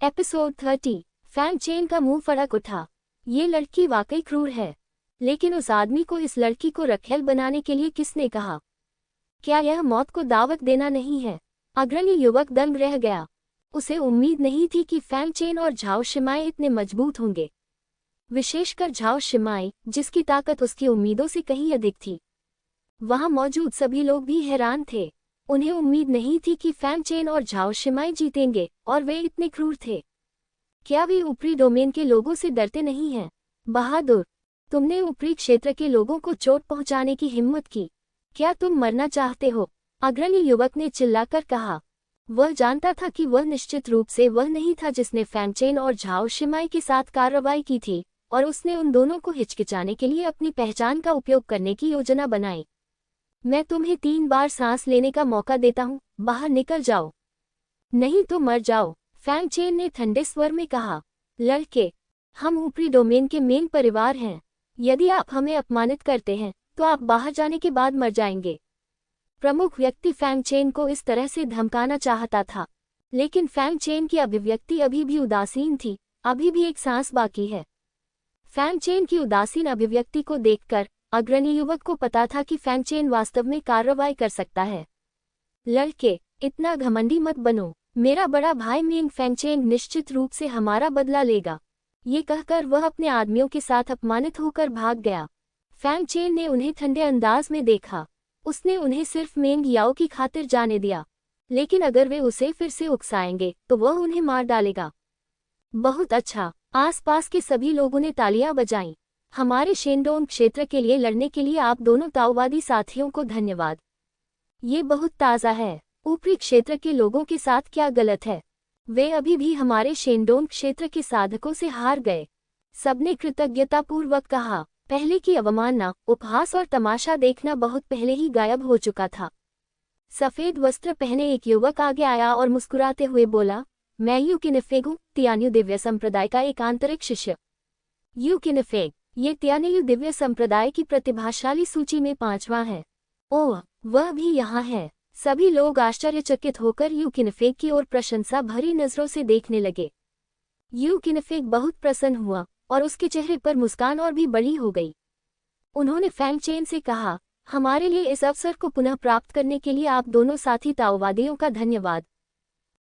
Episode 30। Fang chain का मुंह फड़क उठा। ये लड़की वाकई क्रूर है, लेकिन उस आदमी को इस लड़की को रखेल बनाने के लिए किसने कहा? क्या यह मौत को दावत देना नहीं है? अग्रणी युवक दंग रह गया। उसे उम्मीद नहीं थी कि फैंग चेन और झाओ शिमाई इतने मजबूत होंगे, विशेषकर झाओ शिमाई, जिसकी ताकत उसकी उम्मीदों से कहीं अधिक थी। वहां मौजूद सभी लोग भी हैरान थे। उन्हें उम्मीद नहीं थी कि फैंग चेन और झाओ शिमाई जीतेंगे, और वे इतने क्रूर थे। क्या वे ऊपरी डोमेन के लोगों से डरते नहीं हैं? बहादुर, तुमने ऊपरी क्षेत्र के लोगों को चोट पहुंचाने की हिम्मत की। क्या तुम मरना चाहते हो? अग्रणी युवक ने चिल्लाकर कहा। वह जानता था कि वह निश्चित रूप से वह नहीं था जिसने फैंग चेन और झाओ शिमाई के साथ कार्रवाई की थी, और उसने उन दोनों को हिचकिचाने के लिए अपनी पहचान का उपयोग करने की योजना बनाई। मैं तुम्हें 3 बार सांस लेने का मौका देता हूं, बाहर निकल जाओ, नहीं तो मर जाओ, फैंग चेन ने ठंडे स्वर में कहा। लड़के, हम ऊपरी डोमेन के मेन परिवार हैं। यदि आप हमें अपमानित करते हैं तो आप बाहर जाने के बाद मर जाएंगे। प्रमुख व्यक्ति फैंग चेन को इस तरह से धमकाना चाहता था, लेकिन फैंग चेन की अभिव्यक्ति अभी भी उदासीन थी। अभी भी एक सांस बाकी है। फैंग चेन की उदासीन अभिव्यक्ति को देखकर अग्रणी युवक को पता था कि फैंग चेन वास्तव में कार्रवाई कर सकता है। लड़के, इतना घमंडी मत बनो। मेरा बड़ा भाई मेंग फैंग चेन निश्चित रूप से हमारा बदला लेगा। ये कहकर वह अपने आदमियों के साथ अपमानित होकर भाग गया। फैंग चेन ने उन्हें ठंडे अंदाज में देखा। उसने उन्हें सिर्फ मेंग याओ की खातिर जाने दिया, लेकिन अगर वे उसे फिर से उकसाएंगे तो वह उन्हें मार डालेगा। बहुत अच्छा। आसपास के सभी लोगों ने तालियां बजाईं। हमारे शेनडोंग क्षेत्र के लिए लड़ने के लिए आप दोनों ताओवादी साथियों को धन्यवाद। ये बहुत ताज़ा है। ऊपरी क्षेत्र के लोगों के साथ क्या गलत है? वे अभी भी हमारे शेनडोंग क्षेत्र के साधकों से हार गए, सबने कृतज्ञतापूर्वक कहा। पहले की अवमानना, उपहास और तमाशा देखना बहुत पहले ही गायब हो चुका था। सफेद वस्त्र पहने एक युवक आगे आया और मुस्कुराते हुए बोला, मैं यू किनिफेग, तियान्यू दिव्य संप्रदाय का एक आंतरिक शिष्य। यू किनिफेग, ये तियान्यू दिव्य संप्रदाय की प्रतिभाशाली सूची में 5वां है। ओह, वह भी यहाँ है। सभी लोग आश्चर्यचकित होकर यू किनिफेग की ओर प्रशंसा भरी नजरों से देखने लगे। यू किनिफेग बहुत प्रसन्न हुआ और उसके चेहरे पर मुस्कान और भी बड़ी हो गई। उन्होंने फैंग चेन से कहा, हमारे लिए इस अवसर को पुनः प्राप्त करने के लिए आप दोनों साथी ताओवादियों का धन्यवाद।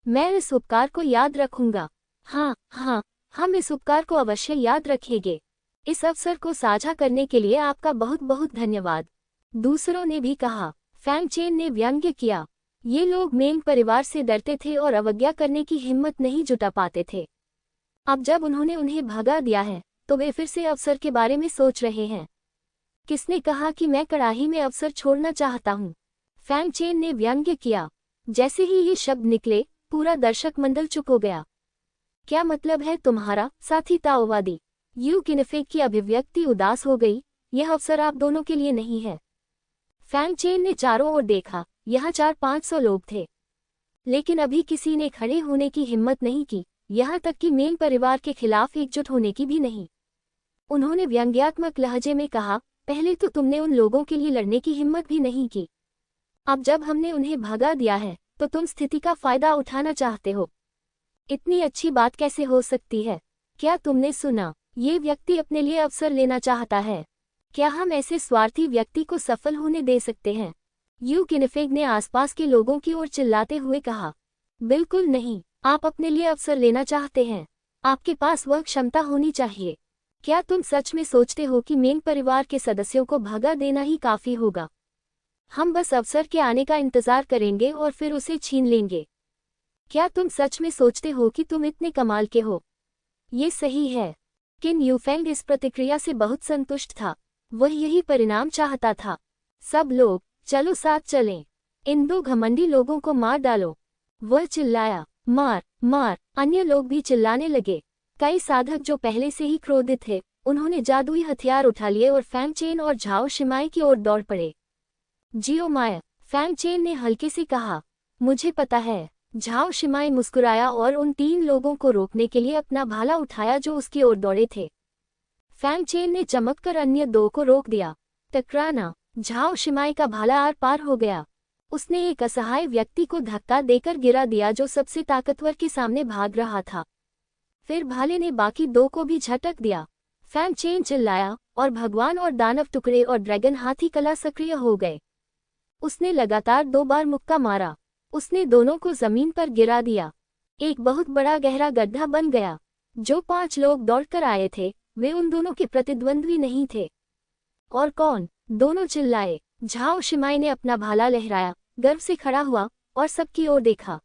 मैं इस उपकार को याद रखूंगा। हाँ, हम इस उपकार को अवश्य याद रखेंगे। इस अवसर को साझा करने के लिए आपका बहुत बहुत धन्यवाद। दूसरों ने भी कहा। फैंग चेन ने व्यंग्य किया। ये लोग मेंग परिवार से डरते थे और अवज्ञा करने की हिम्मत नहीं जुटा पाते थे। अब जब उन्होंने उन्हें भगा दिया है तो वे फिर से अवसर के बारे में सोच रहे हैं। किसने कहा कि मैं कड़ाही में अवसर छोड़ना चाहता हूँ? फैंग चेन ने व्यंग्य किया। जैसे ही ये शब्द निकले, पूरा दर्शक मंडल चुप हो गया। क्या मतलब है तुम्हारा, साथी ताओवादी? यू किनिफेग की अभिव्यक्ति उदास हो गई। यह अवसर आप दोनों के लिए नहीं है। फैंग चेन ने चारों ओर देखा। यहाँ 400-500 लोग थे, लेकिन अभी किसी ने खड़े होने की हिम्मत नहीं की, यहाँ तक कि मेंग परिवार के खिलाफ एकजुट होने की भी नहीं। उन्होंने व्यंग्यात्मक लहजे में कहा, पहले तो तुमने उन लोगों के लिए लड़ने की हिम्मत भी नहीं की। अब जब हमने उन्हें भगा दिया है तो तुम स्थिति का फायदा उठाना चाहते हो। इतनी अच्छी बात कैसे हो सकती है? क्या तुमने सुना? ये व्यक्ति अपने लिए अवसर लेना चाहता है। क्या हम ऐसे स्वार्थी व्यक्ति को सफल होने दे सकते हैं? यू किनिफेग ने आसपास के लोगों की ओर चिल्लाते हुए कहा। बिल्कुल नहीं। आप अपने लिए अवसर लेना चाहते हैं। आपके पास वह क्षमता होनी चाहिए। क्या तुम सच में सोचते हो कि मेंग परिवार के सदस्यों को भगा देना ही काफी होगा? हम बस अवसर के आने का इंतजार करेंगे और फिर उसे छीन लेंगे। क्या तुम सच में सोचते हो कि तुम इतने कमाल के हो? ये सही है। किन यूफेंग इस प्रतिक्रिया से बहुत संतुष्ट था। वह यही परिणाम चाहता था। सब लोग, चलो साथ चलें। इन 2 घमंडी लोगों को मार डालो। वह चिल्लाया। मार, मार। अन्य लोग भी चिल्लाने लगे। कई साधक जो पहले से ही क्रोधित थे, उन्होंने जादुई हथियार उठा लिए और फैंग चेन और झाओ शिमाई की ओर दौड़ पड़े। जियो माया, फैंग चेन ने हल्के से कहा। मुझे पता है। झाओ शिमाई मुस्कुराया और उन 3 लोगों को रोकने के लिए अपना भाला उठाया जो उसकी ओर दौड़े थे। फैंग चेन ने चमककर अन्य 2 को रोक दिया। टकराना। झाओ शिमाई का भाला आर पार हो गया। उसने एक असहाय व्यक्ति को धक्का देकर गिरा दिया जो सबसे ताकतवर के सामने भाग रहा था। फिर भाले ने बाकी दो को भी झटक दिया। फैंग चेन चिल्लाया और भगवान और दानव टुकड़े और ड्रैगन हाथी कला सक्रिय हो गए। उसने लगातार 2 बार मुक्का मारा। उसने दोनों को जमीन पर गिरा दिया। एक बहुत बड़ा गहरा गड्ढा बन गया। जो 5 लोग दौड़कर आए थे वे उन दोनों के प्रतिद्वंद्वी नहीं थे। और कौन? दोनों चिल्लाए। झाओ शिमाई ने अपना भाला लहराया, गर्व से खड़ा हुआ और सबकी ओर देखा।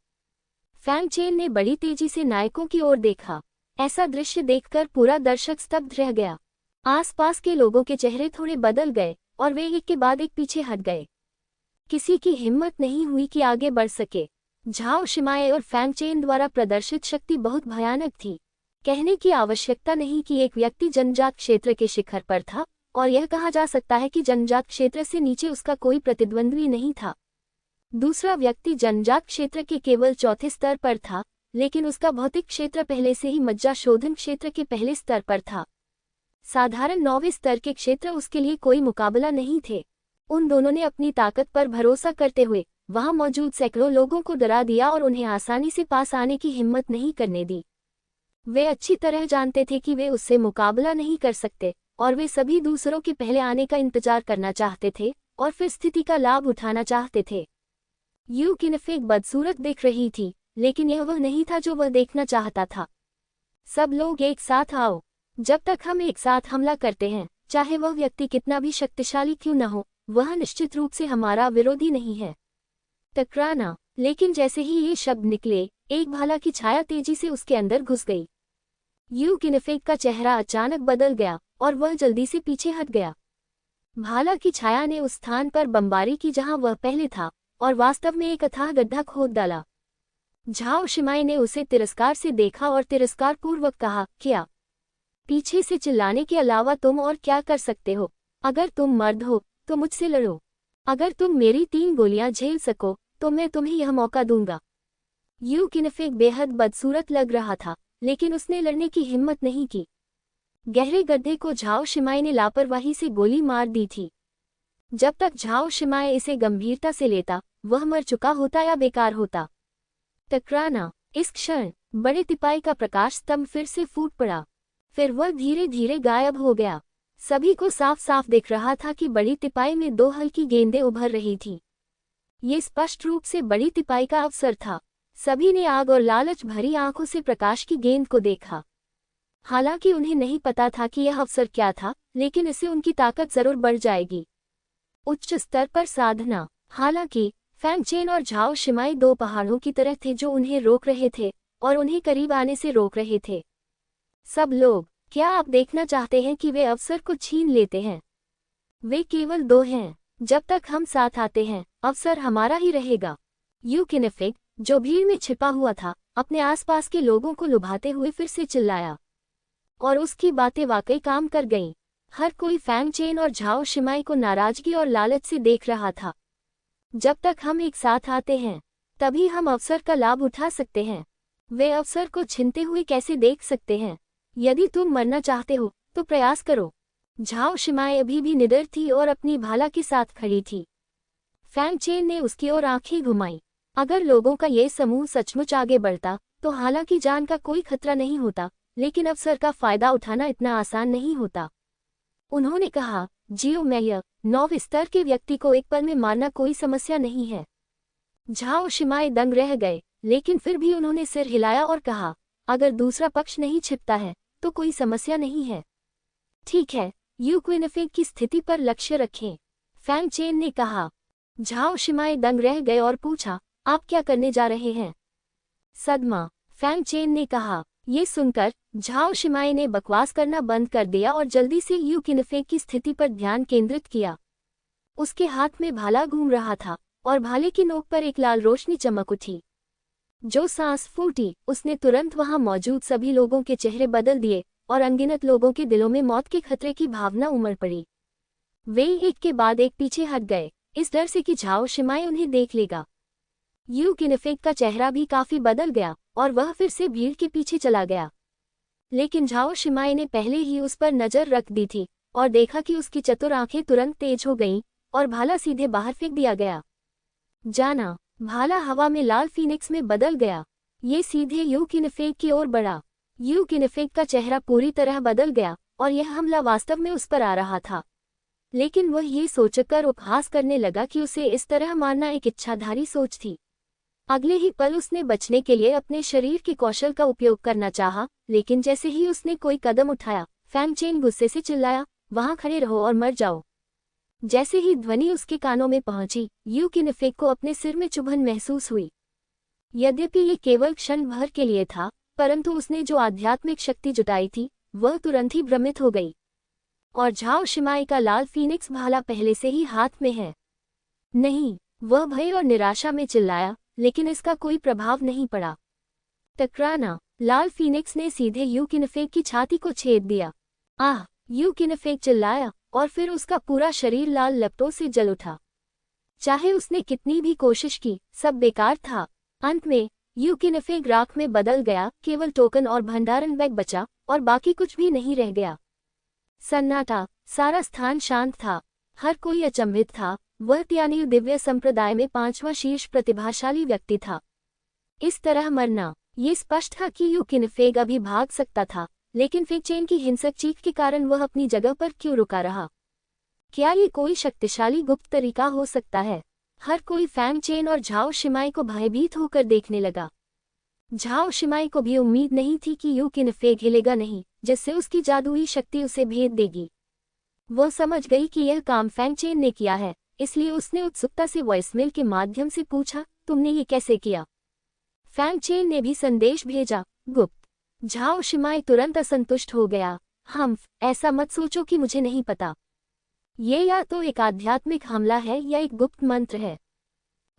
फैंग चेन ने बड़ी तेजी से नायकों की ओर देखा। ऐसा दृश्य देखकर पूरा दर्शक स्तब्ध रह गया। आसपास के लोगों के चेहरे थोड़े बदल गए और वे एक के बाद एक पीछे हट गए। किसी की हिम्मत नहीं हुई कि आगे बढ़ सके। झाओ शिमाई और फैंग चेन द्वारा प्रदर्शित शक्ति बहुत भयानक थी। कहने की आवश्यकता नहीं कि एक व्यक्ति जन्मजात क्षेत्र के शिखर पर था, और यह कहा जा सकता है कि जन्मजात क्षेत्र से नीचे उसका कोई प्रतिद्वंद्वी नहीं था। दूसरा व्यक्ति जन्मजात क्षेत्र के केवल चौथे स्तर पर था, लेकिन उसका भौतिक क्षेत्र पहले से ही मज्जा शोधन क्षेत्र के पहले स्तर पर था। साधारण 9वें स्तर के क्षेत्र उसके लिए कोई मुकाबला नहीं थे। उन दोनों ने अपनी ताकत पर भरोसा करते हुए वहां मौजूद सैकड़ों लोगों को डरा दिया और उन्हें आसानी से पास आने की हिम्मत नहीं करने दी। वे अच्छी तरह जानते थे कि वे उससे मुकाबला नहीं कर सकते, और वे सभी दूसरों के पहले आने का इंतजार करना चाहते थे और फिर स्थिति का लाभ उठाना चाहते थे। यू किनफेक बदसूरत दिख रही थी, लेकिन यह वह नहीं था जो वह देखना चाहता था। सब लोग एक साथ आओ। जब तक हम एक साथ हमला करते हैं, चाहे वह व्यक्ति कितना भी शक्तिशाली क्यों न हो, वह निश्चित रूप से हमारा विरोधी नहीं है। टकराना। लेकिन जैसे ही ये शब्द निकले, एक भाला की छाया तेजी से उसके अंदर घुस गई। यू किनफेक का चेहरा अचानक बदल गया और वह जल्दी से पीछे हट गया। भाला की छाया ने उस स्थान पर बमबारी की जहां वह पहले था, और वास्तव में एक अथाह गड्ढा खोद डाला। झाओ शिमाई ने उसे तिरस्कार से देखा और तिरस्कारपूर्वक कहा, क्या? पीछे से चिल्लाने के अलावा तुम और क्या कर सकते हो? अगर तुम मर्द हो तो मुझसे लड़ो। अगर तुम मेरी 3 गोलियां झेल सको तो मैं तुम्हें यह मौका दूंगा। यू किनफेक बेहद बदसूरत लग रहा था, लेकिन उसने लड़ने की हिम्मत नहीं की। गहरे गड्ढे को झाओ शिमाई ने लापरवाही से गोली मार दी थी। जब तक झाओ शिमाई इसे गंभीरता से लेता, वह मर चुका होता या बेकार होता। टकराना। इस क्षण बड़े तिपाई का प्रकाश स्तंभ फिर से फूट पड़ा। फिर वह धीरे धीरे गायब हो गया। सभी को साफ साफ दिख रहा था कि बड़ी तिपाई में 2 हल्की गेंदें उभर रही थीं। ये स्पष्ट रूप से बड़ी तिपाई का अवसर था। सभी ने आग और लालच भरी आंखों से प्रकाश की गेंद को देखा। हालांकि उन्हें नहीं पता था कि यह अवसर क्या था, लेकिन इससे उनकी ताकत जरूर बढ़ जाएगी। उच्च स्तर पर साधना। हालांकि फैंग चेन और झाओ शिमाई 2 पहाड़ों की तरह थे जो उन्हें रोक रहे थे और उन्हें करीब आने से रोक रहे थे। सब लोग, क्या आप देखना चाहते हैं कि वे अवसर को छीन लेते हैं? वे केवल 2 हैं। जब तक हम साथ आते हैं, अवसर हमारा ही रहेगा। यू किनफेक, जो भीड़ में छिपा हुआ था, अपने आसपास के लोगों को लुभाते हुए फिर से चिल्लाया। और उसकी बातें वाकई काम कर गईं। हर कोई फैंग चेन और झाओ शिमाई को नाराजगी और लालच से देख रहा था। जब तक हम एक साथ आते हैं, तभी हम अवसर का लाभ उठा सकते हैं। वे अवसर को छीनते हुए कैसे देख सकते हैं? यदि तुम मरना चाहते हो तो प्रयास करो। झाओ शिमाई अभी भी निडर थी और अपनी भाला के साथ खड़ी थी। फैंग चेन ने उसकी ओर आंखें घुमाई। अगर लोगों का ये समूह सचमुच आगे बढ़ता तो हालांकि जान का कोई खतरा नहीं होता, लेकिन अवसर का फायदा उठाना इतना आसान नहीं होता। उन्होंने कहा, जियो मैयर, 9वें स्तर के व्यक्ति को एक पल में मारना कोई समस्या नहीं है। झाओ शिमाई दंग रह गए, लेकिन फिर भी उन्होंने सिर हिलाया और कहा, अगर दूसरा पक्ष नहीं छिपता है तो कोई समस्या नहीं है। ठीक है, यू किनफेक की स्थिति पर लक्ष्य रखें, फैंग चेन ने कहा। झाओ शिमाई दंग रह गए और पूछा, आप क्या करने जा रहे हैं? सदमा, फैंग चेन ने कहा। ये सुनकर झाओ शिमाई ने बकवास करना बंद कर दिया और जल्दी से यू किनफेक की स्थिति पर ध्यान केंद्रित किया। उसके हाथ में भाला घूम रहा था और भाले की नोक पर एक लाल रोशनी चमक उठी। जो सांस फूटी, उसने तुरंत वहां मौजूद सभी लोगों के चेहरे बदल दिए और अनगिनत लोगों के दिलों में मौत के खतरे की भावना उमड़ पड़ी। वे एक के बाद एक पीछे हट गए, इस डर से कि झाओ शिमाई उन्हें देख लेगा। यू किनफेक का चेहरा भी काफी बदल गया और वह फिर से भीड़ के पीछे चला गया। लेकिन झाओ शिमाई ने पहले ही उस पर नजर रख दी थी और देखा कि उसकी चतुर आंखें तुरंत तेज हो गईं और भाला सीधे बाहर फेंक दिया गया। जाना, भाला हवा में लाल फीनिक्स में बदल गया। ये सीधे यू किनफेक की ओर बढ़ा। यू किनेफेक का चेहरा पूरी तरह बदल गया और यह हमला वास्तव में उस पर आ रहा था। लेकिन वह ये सोचकर उपहास करने लगा कि उसे इस तरह मारना एक इच्छाधारी सोच थी। अगले ही पल उसने बचने के लिए अपने शरीर के कौशल का उपयोग करना चाहा, लेकिन जैसे ही उसने कोई कदम उठाया, फैंग चेन गुस्से से चिल्लाया, वहां खड़े रहो और मर जाओ। जैसे ही ध्वनि उसके कानों में पहुंची, यू किनेफेक को अपने सिर में चुभन महसूस हुई। यद्यपि ये केवल क्षण भर के लिए था, परंतु उसने जो आध्यात्मिक शक्ति जुटाई थी वह तुरंत ही भ्रमित हो गई। और झाओ शिमाई का लाल फीनिक्स भाला पहले से ही हाथ में है। नहीं, वह भय और निराशा में चिल्लाया, लेकिन इसका कोई प्रभाव नहीं पड़ा। टकराना। लाल फीनिक्स ने सीधे यू किनेफेक की छाती को छेद दिया। आह! यू किनेफेक चिल्लाया और फिर उसका पूरा शरीर लाल लपटों से जल उठा। चाहे उसने कितनी भी कोशिश की, सब बेकार था। अंत में यू किनेफेक राख में बदल गया, केवल टोकन और भंडारण बैग बचा और बाकी कुछ भी नहीं रह गया। सन्नाटा। सारा स्थान शांत था। हर कोई अचंभित था। वह तियानियू दिव्य संप्रदाय में 5वां शीर्ष प्रतिभाशाली व्यक्ति था। इस तरह मरना। ये स्पष्ट था कि यू किनेफेक अभी भाग सकता था, लेकिन फैंग चेन की हिंसक चीख के कारण वह अपनी जगह पर क्यों रुका रहा? क्या ये कोई शक्तिशाली गुप्त तरीका हो सकता है? हर कोई फैंग चेन और झाओ शिमाई को भयभीत होकर देखने लगा। झाओ शिमाई को भी उम्मीद नहीं थी कि यू किनेफेक हिलेगा नहीं, जिससे उसकी जादुई शक्ति उसे भेद देगी। वह समझ गई कि यह काम फैंग चेन ने किया है, इसलिए उसने उत्सुकता से वॉइसमेल के माध्यम से पूछा, तुमने ये कैसे किया? फैंग चेन ने भी संदेश भेजा, गुप्त। झाओ शिमाई तुरंत असंतुष्ट हो गया। ऐसा मत सोचो कि मुझे नहीं पता। ये या तो एक आध्यात्मिक हमला है या एक गुप्त मंत्र है।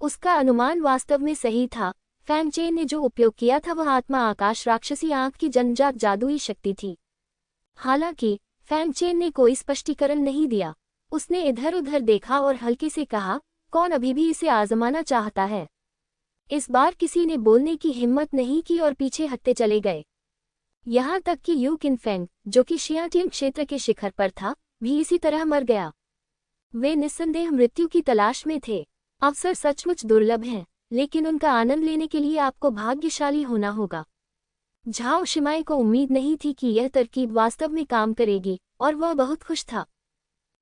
उसका अनुमान वास्तव में सही था। फैंग चेन ने जो उपयोग किया था वह आत्मा आकाश राक्षसी आंख की जन्मजात जादुई शक्ति थी। हालांकि फैंग चेन ने कोई स्पष्टीकरण नहीं दिया। उसने इधर उधर देखा और हल्के से कहा, कौन अभी भी इसे आजमाना चाहता है? इस बार किसी ने बोलने की हिम्मत नहीं की और पीछे हटते चले गए। यहाँ तक कि यू किनफेंग, जो कि शियाटिंग क्षेत्र के शिखर पर था, भी इसी तरह मर गया। वे निस्संदेह मृत्यु की तलाश में थे। अवसर सचमुच दुर्लभ हैं, लेकिन उनका आनंद लेने के लिए आपको भाग्यशाली होना होगा। झाओ शिमाई को उम्मीद नहीं थी कि यह तरकीब वास्तव में काम करेगी, और वह बहुत खुश था।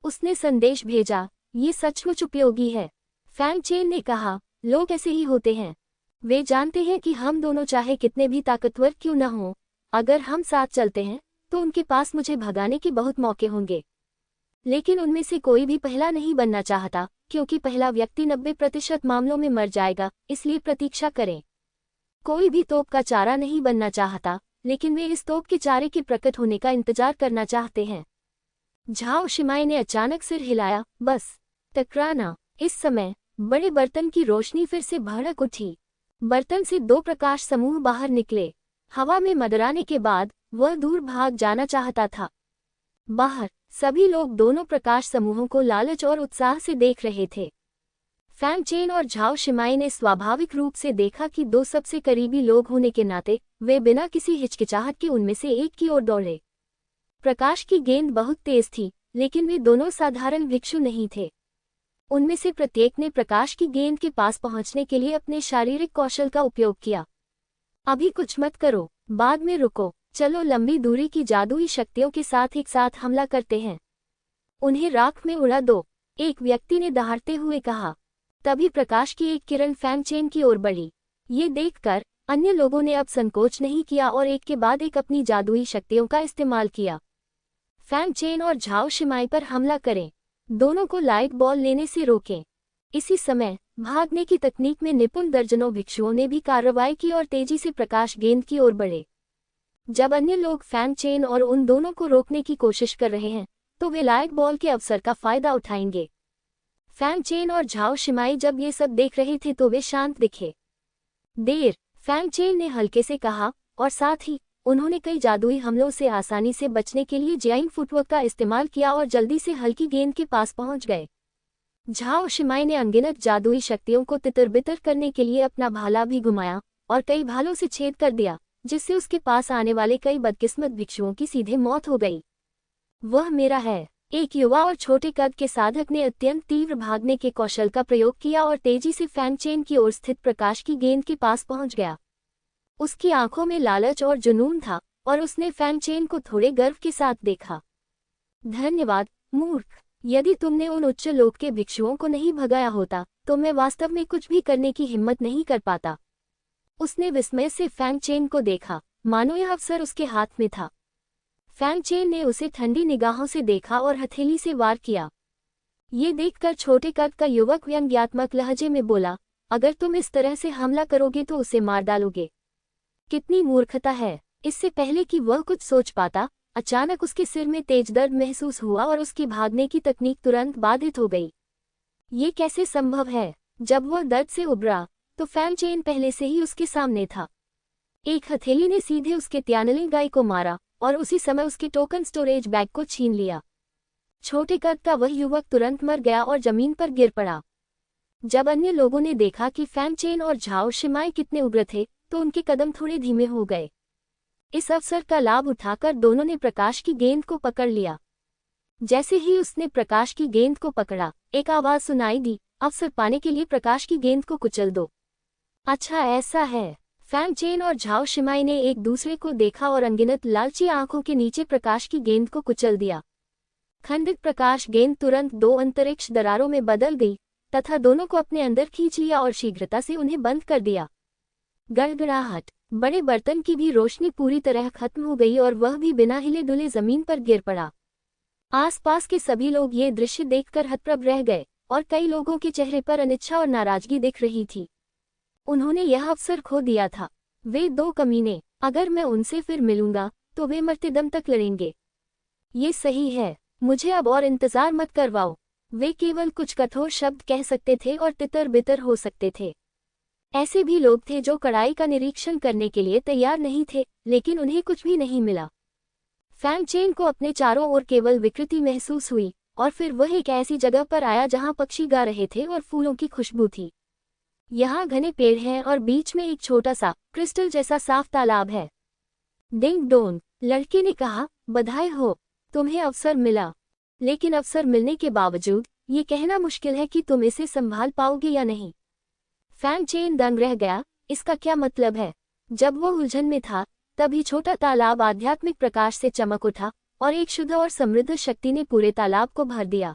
उसने संदेश भेजा, ये सचमुच उपयोगी है। फैंग चेन ने कहा, लोग ऐसे ही होते हैं। वे जानते हैं कि हम दोनों चाहे कितने भी ताकतवर क्यों न हों, अगर हम साथ चलते हैं तो उनके पास मुझे भगाने के बहुत मौके होंगे। लेकिन उनमें से कोई भी पहला नहीं बनना चाहता, क्योंकि पहला व्यक्ति 90% मामलों में मर जाएगा, इसलिए प्रतीक्षा करें। कोई भी तोप का चारा नहीं बनना चाहता, लेकिन वे इस तोप के चारे के प्रकट होने का इंतजार करना चाहते हैं। झाओ शिमाई ने अचानक सिर हिलाया, बस। टकराना। इस समय बड़े बर्तन की रोशनी फिर से भड़क उठी। बर्तन से 2 प्रकाश समूह बाहर निकले। हवा में मदराने के बाद वह दूर भाग जाना चाहता था। बाहर सभी लोग दोनों प्रकाश समूहों को लालच और उत्साह से देख रहे थे। फैंग चेन और झाओ शिमाई ने स्वाभाविक रूप से देखा कि 2 सबसे करीबी लोग होने के नाते वे बिना किसी हिचकिचाहट के उनमें से एक की ओर दौड़े। प्रकाश की गेंद बहुत तेज थी, लेकिन वे दोनों साधारण भिक्षु नहीं थे। उनमें से प्रत्येक ने प्रकाश की गेंद के पास पहुंचने के लिए अपने शारीरिक कौशल का उपयोग किया। अभी कुछ मत करो, बाद में रुको, चलो लंबी दूरी की जादुई शक्तियों के साथ एक साथ हमला करते हैं। उन्हें राख में उड़ा दो, एक व्यक्ति ने दहाड़ते हुए कहा। तभी प्रकाश की एक किरण फैंग चेन की ओर बढ़ी। ये देखकर अन्य लोगों ने अब संकोच नहीं किया और एक के बाद एक अपनी जादुई शक्तियों का इस्तेमाल किया। फैंग चेन और झाओ शिमाई पर हमला करें, दोनों को लाइट बॉल लेने से रोकें। इसी समय भागने की तकनीक में निपुण दर्जनों भिक्षुओं ने भी कार्रवाई की और तेजी से प्रकाश गेंद की ओर बढ़े। जब अन्य लोग फैंग चेन और उन दोनों को रोकने की कोशिश कर रहे हैं, तो वे लाइट बॉल के अवसर का फायदा उठाएंगे। फैंग चेन और झाओ शिमाई जब ये सब देख रहे थे तो वे शांत दिखे। फैंग चेन ने हल्के से कहा, और साथ ही उन्होंने कई जादुई हमलों से आसानी से बचने के लिए जाइंट फुटवर्क का इस्तेमाल किया और जल्दी से हल्की गेंद के पास पहुंच गए। झाओ शिमाई ने अनगिनत जादुई शक्तियों को तितर-बितर करने के लिए अपना भाला भी घुमाया और कई भालों से छेद कर दिया, जिससे उसके पास आने वाले कई बदकिस्मत भिक्षुओं की सीधे मौत हो गई। वह मेरा है। एक युवा और छोटे कद के साधक ने अत्यंत तीव्र भागने के कौशल का प्रयोग किया और तेजी से फैंग चेन की ओर स्थित प्रकाश की गेंद के पास पहुंच गया। उसकी आंखों में लालच और जुनून था और उसने फैंग चेन को थोड़े गर्व के साथ देखा। धन्यवाद मूर्ख, यदि तुमने उन उच्च लोक के भिक्षुओं को नहीं भगाया होता तो मैं वास्तव में कुछ भी करने की हिम्मत नहीं कर पाता। उसने विस्मय से फैंग चेन को देखा, मानो यह अवसर उसके हाथ में था। फैंग चेन ने उसे ठंडी निगाहों से देखा और हथेली से वार किया। ये देखकर छोटे कद का युवक व्यंग्यात्मक लहजे में बोला, अगर तुम इस तरह से हमला करोगे तो उसे मार डालोगे। कितनी मूर्खता है। इससे पहले कि वह कुछ सोच पाता, अचानक उसके सिर में तेज दर्द महसूस हुआ और उसकी भागने की तकनीक तुरंत बाधित हो गई। ये कैसे संभव है? जब वह दर्द से उबरा तो फैंग चेन पहले से ही उसके सामने था। एक हथेली ने सीधे उसके त्यानली गाय को मारा और उसी समय उसके टोकन स्टोरेज बैग को छीन लिया। छोटे कद का वह युवक तुरंत मर गया और जमीन पर गिर पड़ा। जब अन्य लोगों ने देखा कि फैंग चेन और झाओ शिमाई कितने उग्र थे तो उनके कदम थोड़े धीमे हो गए। इस अवसर का लाभ उठाकर दोनों ने प्रकाश की गेंद को पकड़ लिया। जैसे ही उसने प्रकाश की गेंद को पकड़ा, एक आवाज सुनाई दी, अवसर पाने के लिए प्रकाश की गेंद को कुचल दो। अच्छा ऐसा है। फैंग चेन और झाओ शिमाई ने एक दूसरे को देखा और अनगिनत लालची आंखों के नीचे प्रकाश की गेंद को कुचल दिया। खंडित प्रकाश गेंद तुरंत दो अंतरिक्ष दरारों में बदल गई तथा दोनों को अपने अंदर खींच लिया और शीघ्रता से उन्हें बंद कर दिया। गड़गड़ाहट, बड़े बर्तन की भी रोशनी पूरी तरह खत्म हो गई और वह भी बिना हिले डुले जमीन पर गिर पड़ा। आसपास के सभी लोग ये दृश्य देखकर हतप्रभ रह गए और कई लोगों के चेहरे पर अनिच्छा और नाराजगी दिख रही थी। उन्होंने यह अवसर खो दिया था। वे दो कमीने, अगर मैं उनसे फिर मिलूंगा तो वे मरते दम तक लड़ेंगे। ये सही है, मुझे अब और इंतजार मत करवाओ। वे केवल कुछ कठोर शब्द कह सकते थे और तितर बितर हो सकते थे। ऐसे भी लोग थे जो कड़ाई का निरीक्षण करने के लिए तैयार नहीं थे, लेकिन उन्हें कुछ भी नहीं मिला। फैंग चेन को अपने चारों ओर केवल विकृति महसूस हुई और फिर वह एक ऐसी जगह पर आया जहां पक्षी गा रहे थे और फूलों की खुशबू थी। यहाँ घने पेड़ हैं और बीच में एक छोटा सा क्रिस्टल जैसा साफ तालाब है। डिंग डोंग, लड़के ने कहा, बधाई हो, तुम्हें अवसर मिला। लेकिन अवसर मिलने के बावजूद ये कहना मुश्किल है कि तुम इसे संभाल पाओगे या नहीं। फैंग चेन दंग रह गया, इसका क्या मतलब है? जब वो उलझन में था तभी छोटा तालाब आध्यात्मिक प्रकाश से चमक उठा और एक शुद्ध और समृद्ध शक्ति ने पूरे तालाब को भर दिया।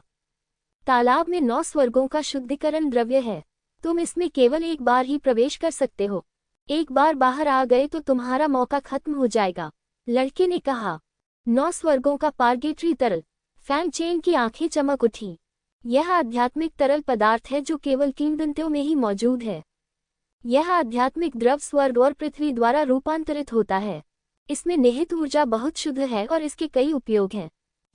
तालाब में 9 स्वर्गों का शुद्धिकरण द्रव्य है। तुम इसमें केवल एक बार ही प्रवेश कर सकते हो। एक बार बाहर आ गए तो तुम्हारा मौका खत्म हो जाएगा। लड़के ने कहा, 9 स्वर्गों का पार्गेटरी तरल। फैंग चेन की आंखें चमक उठी। यह आध्यात्मिक तरल पदार्थ है जो केवल किंवदंतियों में ही मौजूद है। यह आध्यात्मिक द्रव स्वर्ग और पृथ्वी द्वारा रूपांतरित होता है। इसमें निहित ऊर्जा बहुत शुद्ध है और इसके कई उपयोग हैं।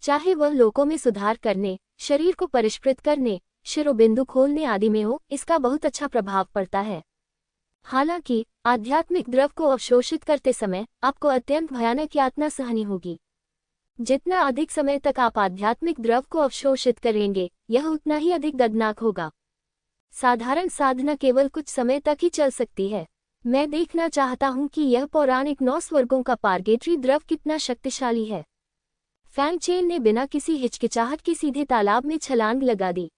चाहे वह लोकों में सुधार करने, शरीर को परिष्कृत करने, शिरोबिंदु खोलने आदि में हो, इसका बहुत अच्छा प्रभाव पड़ता है। हालांकि आध्यात्मिक द्रव को अवशोषित करते समय आपको अत्यंत भयानक यातना सहनी होगी। जितना अधिक समय तक आप आध्यात्मिक द्रव को अवशोषित करेंगे, यह उतना ही अधिक दर्दनाक होगा। साधारण साधना केवल कुछ समय तक ही चल सकती है। मैं देखना चाहता हूं कि यह पौराणिक 9 स्वर्गों का पार्गेटरी द्रव कितना शक्तिशाली है। फैंग चेन ने बिना किसी हिचकिचाहट के सीधे तालाब में छलांग लगा दी।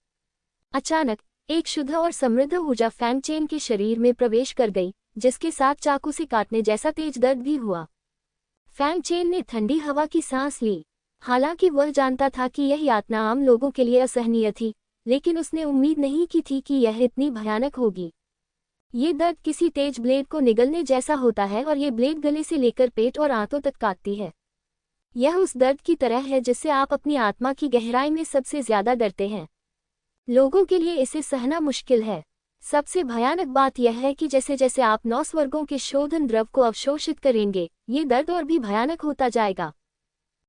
अचानक एक शुद्ध और समृद्ध ऊर्जा फैंग चेन के शरीर में प्रवेश कर गई, जिसके साथ चाकू से काटने जैसा तेज दर्द भी हुआ। फैंग चेन ने ठंडी हवा की सांस ली। हालांकि वह जानता था कि यह यातना आम लोगों के लिए असहनीय थी, लेकिन उसने उम्मीद नहीं की थी कि यह इतनी भयानक होगी। ये दर्द किसी तेज ब्लेड को निगलने जैसा होता है और ये ब्लेड गले से लेकर पेट और आंतों तक काटती है। यह उस दर्द की तरह है जिससे आप अपनी आत्मा की गहराई में सबसे ज्यादा डरते हैं। लोगों के लिए इसे सहना मुश्किल है। सबसे भयानक बात यह है कि जैसे जैसे आप 9 स्वर्गों के शोधन द्रव को अवशोषित करेंगे, ये दर्द और भी भयानक होता जाएगा।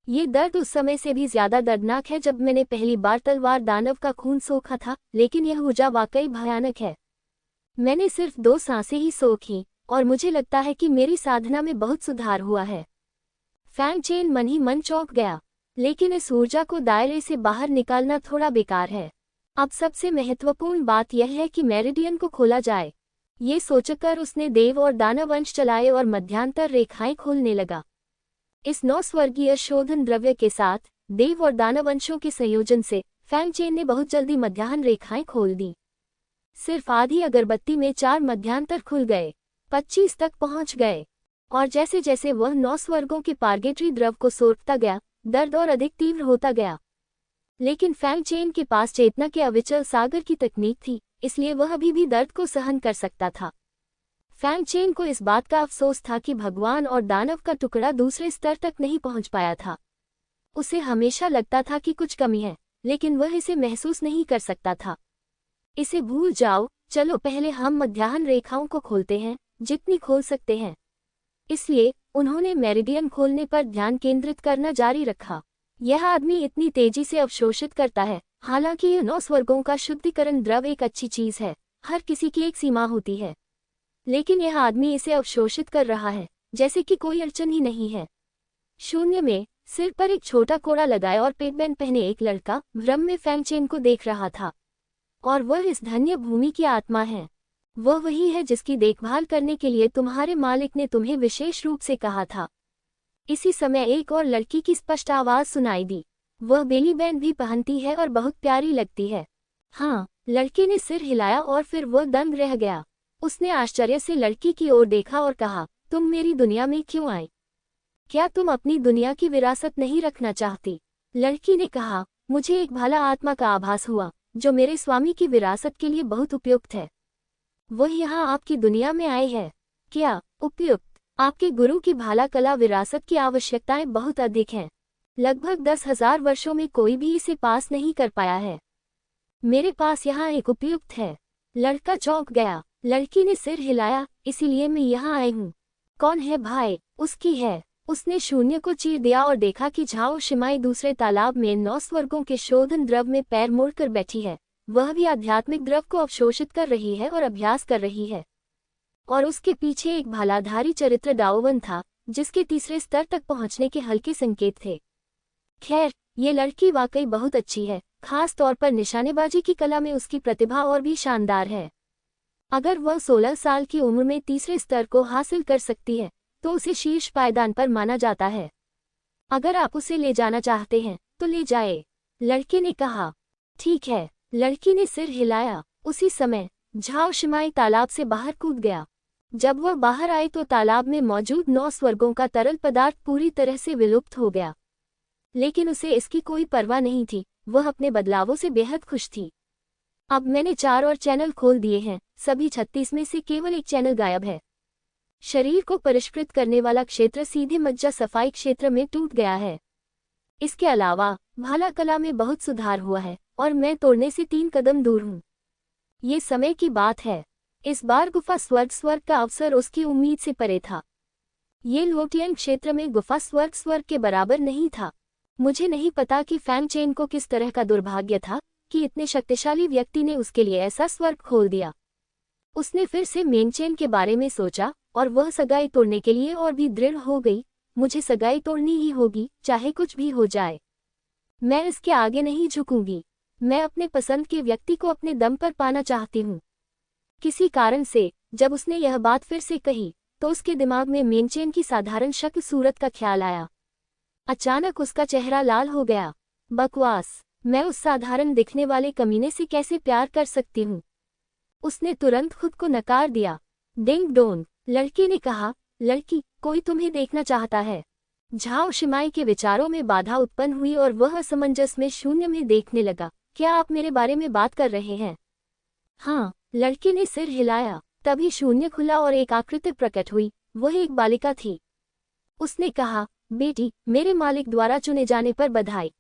ये दर्द उस समय से भी ज्यादा दर्दनाक है जब मैंने पहली बार तलवार दानव का खून सोखा था, लेकिन यह ऊर्जा वाकई भयानक है। मैंने सिर्फ 2 सांसें ही सोखी और मुझे लगता है कि मेरी साधना में बहुत सुधार हुआ है। फैंग चेन मन ही मन चौंक गया, लेकिन इस ऊर्जा को दायरे से बाहर निकालना थोड़ा बेकार है। अब सबसे महत्वपूर्ण बात यह है कि मेरिडियन को खोला जाए। ये सोचकर उसने देव और दानव अंश चलाए और मध्यांतर रेखाएं खोलने लगा। इस 9 स्वर्गीय शोधन द्रव्य के साथ देव और दानव अंशों के संयोजन से फैंग चेन ने बहुत जल्दी मध्याह्न रेखाएं खोल दी। सिर्फ आधी अगरबत्ती में 4 मध्यांतर खुल गए, 25 तक पहुंच गए। और जैसे जैसे वह 9 स्वर्गों के पार्गेटरी द्रव को सोखता गया, दर्द और अधिक तीव्र होता गया। लेकिन फैंग चेन के पास चेतना के अविचल सागर की तकनीक थी, इसलिए वह अभी भी दर्द को सहन कर सकता था। फैंग चेन को इस बात का अफसोस था कि भगवान और दानव का टुकड़ा दूसरे स्तर तक नहीं पहुंच पाया था। उसे हमेशा लगता था कि कुछ कमी है, लेकिन वह इसे महसूस नहीं कर सकता था। इसे भूल जाओ, चलो पहले हम मध्याह्न रेखाओं को खोलते हैं, जितनी खोल सकते हैं। इसलिए उन्होंने मेरिडियन खोलने पर ध्यान केंद्रित करना जारी रखा। यह आदमी इतनी तेजी से अवशोषित करता है, हालांकि ये 9 स्वर्गों का शुद्धिकरण द्रव एक अच्छी चीज है, हर किसी की एक सीमा होती है। लेकिन यह आदमी इसे अवशोषित कर रहा है जैसे कि कोई अड़चन ही नहीं है। शून्य में सिर पर एक छोटा कोड़ा लगाए और पेटबैंड पहने एक लड़का भ्रम में फैंग चेन को देख रहा था। और वह इस धन्य भूमि की आत्मा है। वह वही है जिसकी देखभाल करने के लिए तुम्हारे मालिक ने तुम्हें विशेष रूप से कहा था। इसी समय एक और लड़की की स्पष्ट आवाज सुनाई दी। वह बेली बैंड भी पहनती है और बहुत प्यारी लगती है। हाँ, लड़के ने सिर हिलाया और फिर वह दंग रह गया। उसने आश्चर्य से लड़की की ओर देखा और कहा, तुम मेरी दुनिया में क्यों आई? क्या तुम अपनी दुनिया की विरासत नहीं रखना चाहती? लड़की ने कहा, मुझे एक भला आत्मा का आभास हुआ, जो मेरे स्वामी की विरासत के लिए बहुत उपयुक्त है। वह यहाँ आपकी दुनिया में आए है। क्या उपयुक्त? आपके गुरु की भाला कला विरासत की आवश्यकताएं बहुत अधिक हैं। लगभग 10,000 वर्षों में कोई भी इसे पास नहीं कर पाया है। मेरे पास यहाँ एक उपयुक्त है। लड़का चौंक गया। लड़की ने सिर हिलाया, इसीलिए मैं यहाँ आई हूँ। कौन है भाई? उसकी है। उसने शून्य को चीर दिया और देखा कि झाओ शिमाई दूसरे तालाब में 9 स्वर्गों के शोधन द्रव में पैर मोड़कर बैठी है। वह भी आध्यात्मिक द्रव को अवशोषित कर रही है और अभ्यास कर रही है। और उसके पीछे एक भालाधारी चरित्र डाओवन था, जिसके तीसरे स्तर तक पहुंचने के हल्के संकेत थे। खैर, ये लड़की वाकई बहुत अच्छी है, खास तौर पर निशानेबाजी की कला में उसकी प्रतिभा और भी शानदार है। अगर वह 16 साल की उम्र में तीसरे स्तर को हासिल कर सकती है, तो उसे शीर्ष पायदान पर माना जाता है। अगर आप उसे ले जाना चाहते हैं, तो ले जाए, लड़के ने कहा। ठीक है, लड़की ने सिर हिलाया। उसी समय झाओ शिमाई तालाब से बाहर कूद गया। जब वह बाहर आई तो तालाब में मौजूद 9 स्वर्गों का तरल पदार्थ पूरी तरह से विलुप्त हो गया। लेकिन उसे इसकी कोई परवाह नहीं थी, वह अपने बदलावों से बेहद खुश थी। अब मैंने 4 और चैनल खोल दिए हैं, सभी 36 में से केवल एक चैनल गायब है। शरीर को परिष्कृत करने वाला क्षेत्र सीधे मज्जा सफाई क्षेत्र में टूट गया है। इसके अलावा भाला कला में बहुत सुधार हुआ है और मैं तोड़ने से 3 कदम दूर हूँ। ये समय की बात है। इस बार गुफा स्वर्ग का अवसर उसकी उम्मीद से परे था। ये लोटियन क्षेत्र में गुफा स्वर्ग के बराबर नहीं था। मुझे नहीं पता कि फैंग चेन को किस तरह का दुर्भाग्य था कि इतने शक्तिशाली व्यक्ति ने उसके लिए ऐसा स्वर्ग खोल दिया। उसने फिर से मेंगचेन के बारे में सोचा और वह सगाई तोड़ने के लिए और भी दृढ़ हो गई। मुझे सगाई तोड़नी ही होगी, चाहे कुछ भी हो जाए। मैं इसके आगे नहीं झुकूंगी। मैं अपने पसंद के व्यक्ति को अपने दम पर पाना चाहती हूँ। किसी कारण से जब उसने यह बात फिर से कही, तो उसके दिमाग में मेंगचेन की साधारण शक्ल सूरत का ख्याल आया। अचानक उसका चेहरा लाल हो गया। बकवास, मैं उस साधारण दिखने वाले कमीने से कैसे प्यार कर सकती हूँ? उसने तुरंत खुद को नकार दिया। डिंग डोंग, लड़की ने कहा। लड़की, कोई तुम्हें देखना चाहता है। झाओ शिमाई के विचारों में बाधा उत्पन्न हुई और वह असमंजस में शून्य में देखने लगा। क्या आप मेरे बारे में बात कर रहे हैं? हाँ, लड़की ने सिर हिलाया। तभी शून्य खुला और एक आकृति प्रकट हुई। वह एक बालिका थी। उसने कहा, बेटी, मेरे मालिक द्वारा चुने जाने पर बधाई।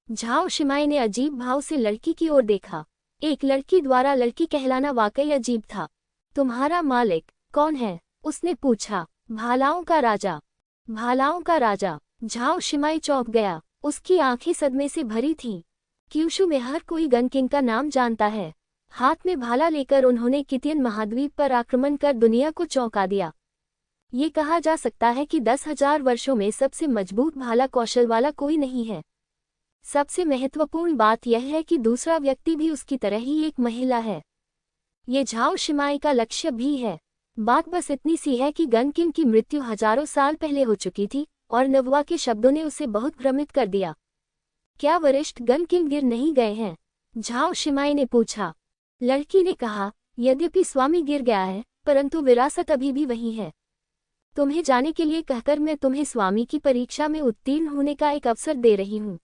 झाओ शिमाई ने अजीब भाव से लड़की की ओर देखा। एक लड़की द्वारा लड़की कहलाना वाकई अजीब था। तुम्हारा मालिक कौन है? उसने पूछा। भालाओं का राजा। भालाओं का राजा। झाओ शिमाई चौंक गया। उसकी आंखें सदमे से भरी थीं। क्यूशु में हर कोई गन किंग का नाम जानता है। हाथ में भाला लेकर उन्होंने कितियन महाद्वीप पर आक्रमण कर दुनिया को चौंका दिया। ये कहा जा सकता है कि 10,000 वर्षों में सबसे मजबूत भाला कौशल वाला कोई नहीं है। सबसे महत्वपूर्ण बात यह है कि दूसरा व्यक्ति भी उसकी तरह ही एक महिला है। ये झाओ शिमाई का लक्ष्य भी है। बात बस इतनी सी है कि गन किंग की मृत्यु हजारों साल पहले हो चुकी थी और नववा के शब्दों ने उसे बहुत भ्रमित कर दिया। क्या वरिष्ठ गन किंग गिर नहीं गए हैं? झाओ शिमाई ने पूछा। लड़की ने कहा, यद्यपि स्वामी गिर गया है, परंतु विरासत अभी भी वही है। तुम्हें जाने के लिए कहकर मैं तुम्हें स्वामी की परीक्षा में उत्तीर्ण होने का एक अवसर दे रही हूँ।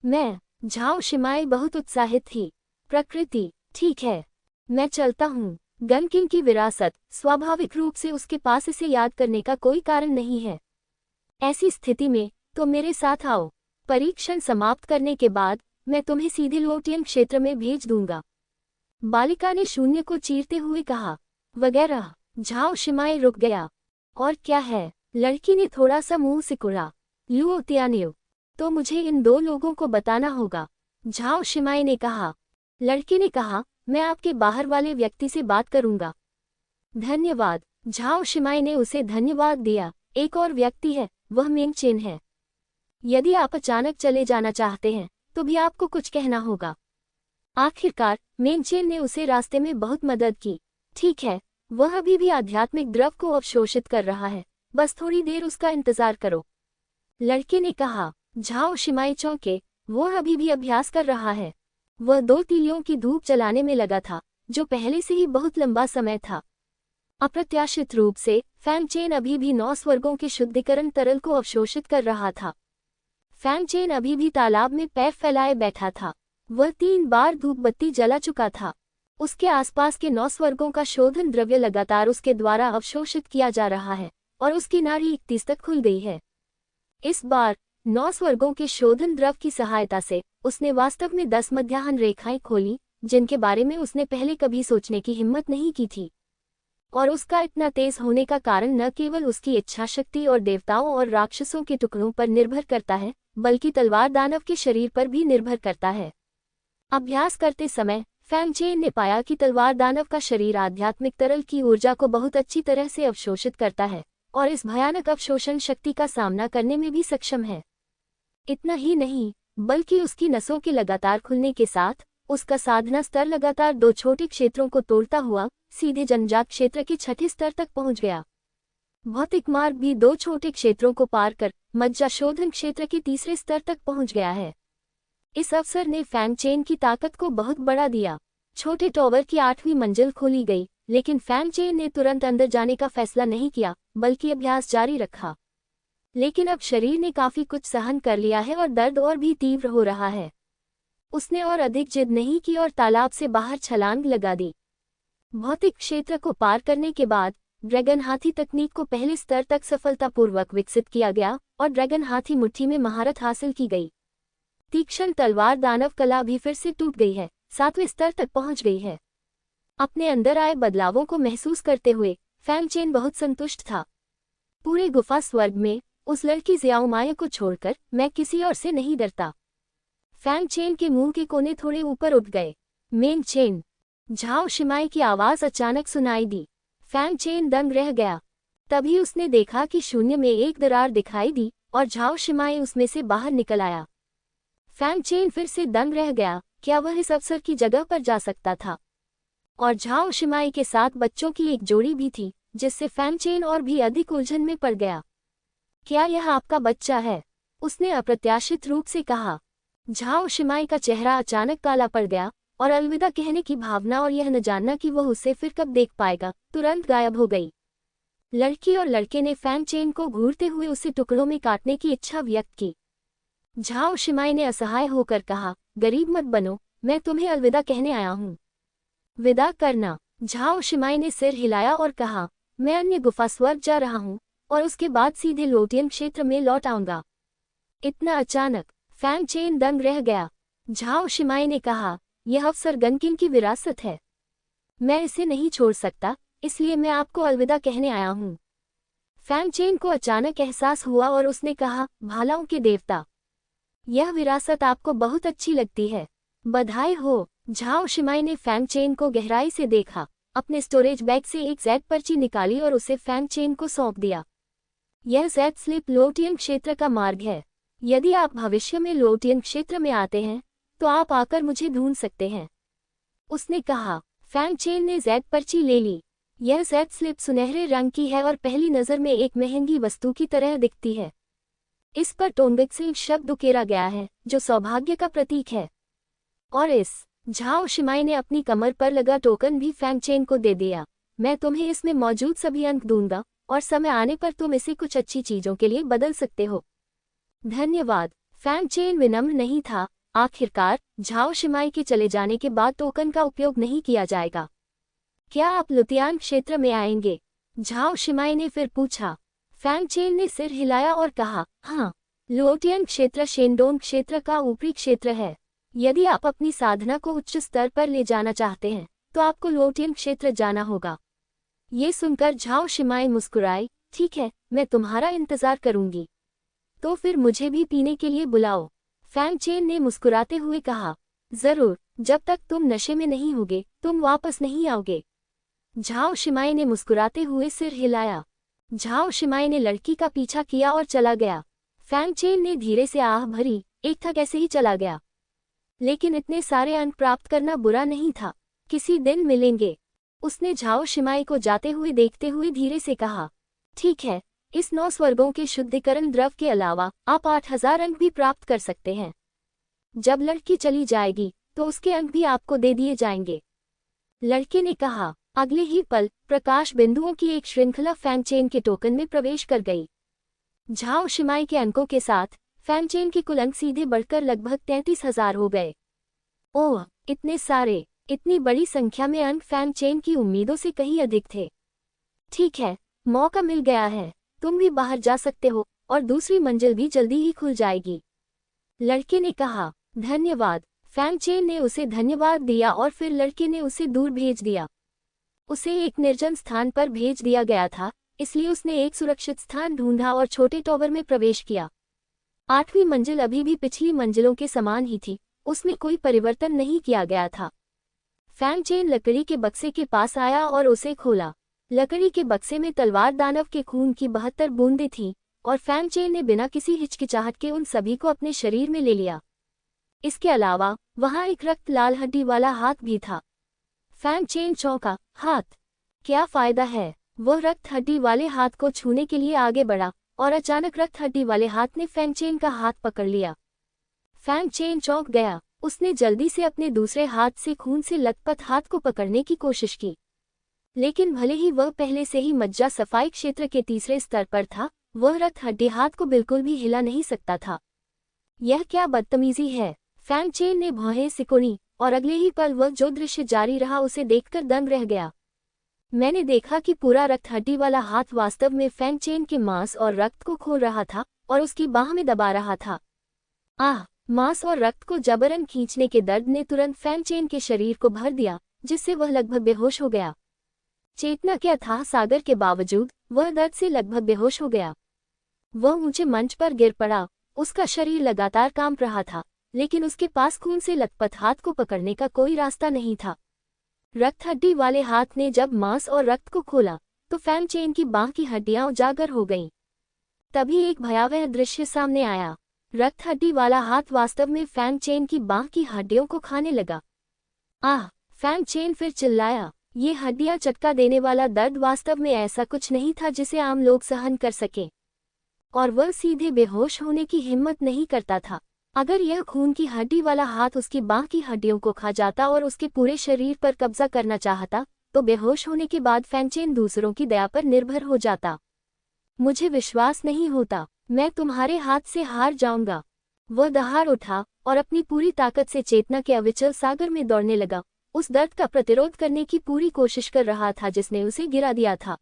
मैं झाओ शिमाई बहुत उत्साहित थी। प्रकृति, ठीक है, मैं चलता हूँ। गनकिन की विरासत, स्वाभाविक रूप से उसके पास इसे याद करने का कोई कारण नहीं है। ऐसी स्थिति में तो मेरे साथ आओ। परीक्षण समाप्त करने के बाद मैं तुम्हें सीधे लोटियन क्षेत्र में भेज दूंगा। बालिका ने शून्य को चीरते हुए कहा। वगैरह। झाओ शिमाई रुक गया। और क्या है? लड़की ने थोड़ा सा मुंह सिकुड़ा। लुओ तियानियो, तो मुझे इन दो लोगों को बताना होगा, झाओ शिमाई ने कहा। लड़की ने कहा, मैं आपके बाहर वाले व्यक्ति से बात करूंगा। धन्यवाद। झाओ शिमाई ने उसे धन्यवाद दिया। एक और व्यक्ति है, वह मेंग चेन है। यदि आप अचानक चले जाना चाहते हैं तो भी आपको कुछ कहना होगा। आखिरकार मेंग चेन ने उसे रास्ते में बहुत मदद की। ठीक है, वह अभी भी आध्यात्मिक द्रव को अवशोषित कर रहा है, बस थोड़ी देर उसका इंतजार करो। लड़के ने कहा। झाओ शिमाई चौंके, वह अभी भी अभ्यास कर रहा है। वह 2 तीलियों की धूप जलाने में लगा था, जो पहले से ही बहुत लंबा समय था। अप्रत्याशित रूप से फैंग चेन अभी भी 9 स्वर्गों के शुद्धिकरण तरल को अवशोषित कर रहा था। फैंग चेन अभी भी तालाब में पैर फैलाए बैठा था। वह 3 बार धूप बत्ती जला चुका था। उसके आसपास के 9 स्वर्गों का शोधन द्रव्य लगातार उसके द्वारा अवशोषित किया जा रहा है और उसकी नाड़ी 31 तक खुल गई है। इस बार 9 स्वर्गों के शोधन द्रव की सहायता से उसने वास्तव में 10 मध्याह्न रेखाएं खोली, जिनके बारे में उसने पहले कभी सोचने की हिम्मत नहीं की थी। और उसका इतना तेज होने का कारण न केवल उसकी इच्छाशक्ति और देवताओं और राक्षसों के टुकड़ों पर निर्भर करता है, बल्कि तलवार दानव के शरीर पर भी निर्भर करता है। अभ्यास करते समय फैंग चेन ने पाया कि तलवार दानव का शरीर आध्यात्मिक तरल की ऊर्जा को बहुत अच्छी तरह से अवशोषित करता है और इस भयानक अवशोषण शक्ति का सामना करने में भी सक्षम है। इतना ही नहीं, बल्कि उसकी नसों के लगातार खुलने के साथ उसका साधना स्तर लगातार 2 छोटे क्षेत्रों को तोड़ता हुआ सीधे जन्मजात क्षेत्र के 6ठे स्तर तक पहुंच गया। भौतिक मार्ग भी 2 छोटे क्षेत्रों को पार कर मज्जा शोधन क्षेत्र के 3रे स्तर तक पहुंच गया है। इस अवसर ने फैंग चेन की ताकत को बहुत बढ़ा दिया। छोटे टॉवर की 8वीं मंजिल खोली गई, लेकिन फैंग चेन ने तुरंत अंदर जाने का फैसला नहीं किया, बल्कि अभ्यास जारी रखा। लेकिन अब शरीर ने काफी कुछ सहन कर लिया है और दर्द और भी तीव्र हो रहा है। उसने और अधिक जिद नहीं की और तालाब से बाहर छलांग लगा दी। भौतिक क्षेत्र को पार करने के बाद ड्रैगन हाथी तकनीक को पहले स्तर तक सफलतापूर्वक विकसित किया गया और ड्रैगन हाथी मुट्ठी में महारत हासिल की गई। तीक्ष्ण तलवार दानव कला भी फिर से टूट गई है, 7वें स्तर तक पहुंच गई है। अपने अंदर आए बदलावों को महसूस करते हुए फैंग चेन बहुत संतुष्ट था। पूरे गुफा स्वर्ग में उस लड़की ज़ियाओ माया को छोड़कर मैं किसी और से नहीं डरता। फैंग चेन के मुंह के कोने थोड़े ऊपर उठ गए। मेंग चेन, झाओ शिमाई की आवाज अचानक सुनाई दी। फैंग चेन दंग रह गया। तभी उसने देखा कि शून्य में एक दरार दिखाई दी और झाओ शिमाई उसमें से बाहर निकल आया। फैंग चेन फिर से दंग रह गया। क्या वह इस अवसर की जगह पर जा सकता था? और झाओ शिमाई के साथ बच्चों की एक जोड़ी भी थी, जिससे फैंग चेन और भी अधिक उलझन में पड़ गया। क्या यह आपका बच्चा है? उसने अप्रत्याशित रूप से कहा। झाओ शिमाई का चेहरा अचानक काला पड़ गया और अलविदा कहने की भावना और यह न जानना कि वह उसे फिर कब देख पाएगा तुरंत गायब हो गई। लड़की और लड़के ने फैंग चेन को घूरते हुए उसे टुकड़ों में काटने की इच्छा व्यक्त की। झाओ शिमाई ने असहाय होकर कहा, गरीब मत बनो, मैं तुम्हें अलविदा कहने आया हूँ। विदा करना? झाओ शिमाई ने सिर हिलाया और कहा, मैं अन्य गुफा स्वर्ग जा रहा हूँ और उसके बाद सीधे लोटियन क्षेत्र में लौट आऊंगा। इतना अचानक? फैंग चेन दंग रह गया। झाओ शिमाई ने कहा, यह अवसर गनकिन की विरासत है। मैं इसे नहीं छोड़ सकता, इसलिए मैं आपको अलविदा कहने आया हूँ। फैंग चेन को अचानक एहसास हुआ और उसने कहा, भालाओं के देवता, यह विरासत आपको बहुत अच्छी लगती है। बधाई हो। झाओ शिमाई ने फैंग चेन को गहराई से देखा, अपने स्टोरेज बैग से एक जेड पर्ची निकाली और उसे फैंग चेन को सौंप दिया। यह जेड स्लिप लोटियन क्षेत्र का मार्ग है। यदि आप भविष्य में लोटियन क्षेत्र में आते हैं तो आप आकर मुझे ढूंढ सकते हैं, उसने कहा। फैंग चेन ने जेड पर्ची ले ली। यह जेड स्लिप सुनहरे रंग की है और पहली नज़र में एक महंगी वस्तु की तरह दिखती है। इस पर टोंगबिक्सिंग शब्द उकेरा गया है, जो सौभाग्य का प्रतीक है। और इस झाओ शिमाई ने अपनी कमर पर लगा टोकन भी फैंग चेन को दे दिया। मैं तुम्हें इसमें मौजूद सभी अंक दूंगा और समय आने पर तुम इसे कुछ अच्छी चीजों के लिए बदल सकते हो। धन्यवाद। फैंग चेन विनम्र नहीं था। आखिरकार झाओ शिमाई के चले जाने के बाद टोकन का उपयोग नहीं किया जाएगा। क्या आप लुतियान क्षेत्र में आएंगे? झाओ शिमाई ने फिर पूछा। फैंग चेन ने सिर हिलाया और कहा, हाँ। लुओटियन क्षेत्र शेनडोंग क्षेत्र का ऊपरी क्षेत्र है। यदि आप अपनी साधना को उच्च स्तर पर ले जाना चाहते हैं तो आपको लुओटियन क्षेत्र जाना होगा। ये सुनकर झाओ शिमाई मुस्कुराई। ठीक है, मैं तुम्हारा इंतजार करूंगी। तो फिर मुझे भी पीने के लिए बुलाओ। फैंग चेन ने मुस्कुराते हुए कहा, जरूर, जब तक तुम नशे में नहीं होगे तुम वापस नहीं आओगे। झाओ शिमाई ने मुस्कुराते हुए सिर हिलाया। झाओ शिमाई ने लड़की का पीछा किया और चला गया। फैंग चेन ने धीरे से आह भरी, एक था कैसे ही चला गया। लेकिन इतने सारे अंक प्राप्त करना बुरा नहीं था। किसी दिन मिलेंगे। उसने झाओ शिमाई को जाते हुए देखते हुए धीरे से कहा, ठीक है, इस 9 स्वर्गों के शुद्धिकरण द्रव के अलावा आप 8000 अंक भी प्राप्त कर सकते हैं। जब लड़की चली जाएगी तो उसके अंक भी आपको दे दिए जाएंगे। लड़के ने कहा। अगले ही पल प्रकाश बिंदुओं की एक श्रृंखला फैंग चेन के टोकन में प्रवेश कर गई। झाओ शिमाई के अंकों के साथ फैंग चेन के कुल अंक सीधे बढ़कर लगभग 33,000 हो गए। ओह, इतने सारे! इतनी बड़ी संख्या में अंक फैंग चेन की उम्मीदों से कहीं अधिक थे। ठीक है, मौका मिल गया है। तुम भी बाहर जा सकते हो और दूसरी मंजिल भी जल्दी ही खुल जाएगी। लड़के ने कहा। धन्यवाद। फैंग चेन ने उसे धन्यवाद दिया और फिर लड़के ने उसे दूर भेज दिया। उसे एक निर्जन स्थान पर भेज दिया गया था, इसलिए उसने एक सुरक्षित स्थान ढूंढा और छोटे टॉवर में प्रवेश किया। 8वीं मंजिल अभी भी पिछली मंजिलों के समान ही थी, उसमें कोई परिवर्तन नहीं किया गया था। फैंग चेन लकड़ी के बक्से के पास आया और उसे खोला। लकड़ी के बक्से में तलवार दानव के खून की 72 बूंदें थीं और फैंग चेन ने बिना किसी हिचकिचाहट के उन सभी को अपने शरीर में ले लिया। इसके अलावा वहां एक रक्त लाल हड्डी वाला हाथ भी था। फैंग चेन चौंका। हाथ? क्या फायदा है? वह रक्त हड्डी वाले हाथ को छूने के लिए आगे बढ़ा और अचानक रक्त हड्डी वाले हाथ ने फैंग चेन का हाथ पकड़ लिया। फैंग चेन चौंक गया। उसने जल्दी से अपने दूसरे हाथ से खून से लथपथ हाथ को पकड़ने की कोशिश की, लेकिन भले ही वह पहले से ही मज्जा सफाई क्षेत्र के तीसरे स्तर पर था, वह रक्त हड्डी हाथ को बिल्कुल भी हिला नहीं सकता था। यह क्या बदतमीजी है? फैंग चेन ने भौहें सिकुड़ी और अगले ही पल वह जो दृश्य जारी रहा उसे देखकर दंग रह गया। मैंने देखा कि पूरा रक्त हड्डी वाला हाथ वास्तव में फैंग चेन के मांस और रक्त को खोल रहा था और उसकी बाह में दबा रहा था। आह! मांस और रक्त को जबरन खींचने के दर्द ने तुरंत फैंग चेन के शरीर को भर दिया, जिससे वह लगभग बेहोश हो गया। चेतना के अथाह सागर के बावजूद वह दर्द से लगभग बेहोश हो गया। वह ऊंचे मंच पर गिर पड़ा। उसका शरीर लगातार कांप रहा था, लेकिन उसके पास खून से लथपथ हाथ को पकड़ने का कोई रास्ता नहीं था। रक्त हड्डी वाले हाथ ने जब मांस और रक्त को खोला तो फैंग चेन की बाह की हड्डियां उजागर हो गईं। तभी एक भयावह दृश्य सामने आया। रक्त हड्डी वाला हाथ वास्तव में फैंग चेन की बाह की हड्डियों को खाने लगा। आह! फैंग चेन फिर चिल्लाया। ये हड्डियां चटका देने वाला दर्द वास्तव में ऐसा कुछ नहीं था जिसे आम लोग सहन कर सकें, और वह सीधे बेहोश होने की हिम्मत नहीं करता था। अगर यह खून की हड्डी वाला हाथ उसकी बाह की हड्डियों को खा जाता और उसके पूरे शरीर पर कब्जा करना चाहता, तो बेहोश होने के बाद फैंग चेन दूसरों की दया पर निर्भर हो जाता। मुझे विश्वास नहीं होता, मैं तुम्हारे हाथ से हार जाऊंगा। वह दहाड़ उठा और अपनी पूरी ताकत से चेतना के अविचल सागर में दौड़ने लगा, उस दर्द का प्रतिरोध करने की पूरी कोशिश कर रहा था जिसने उसे गिरा दिया था।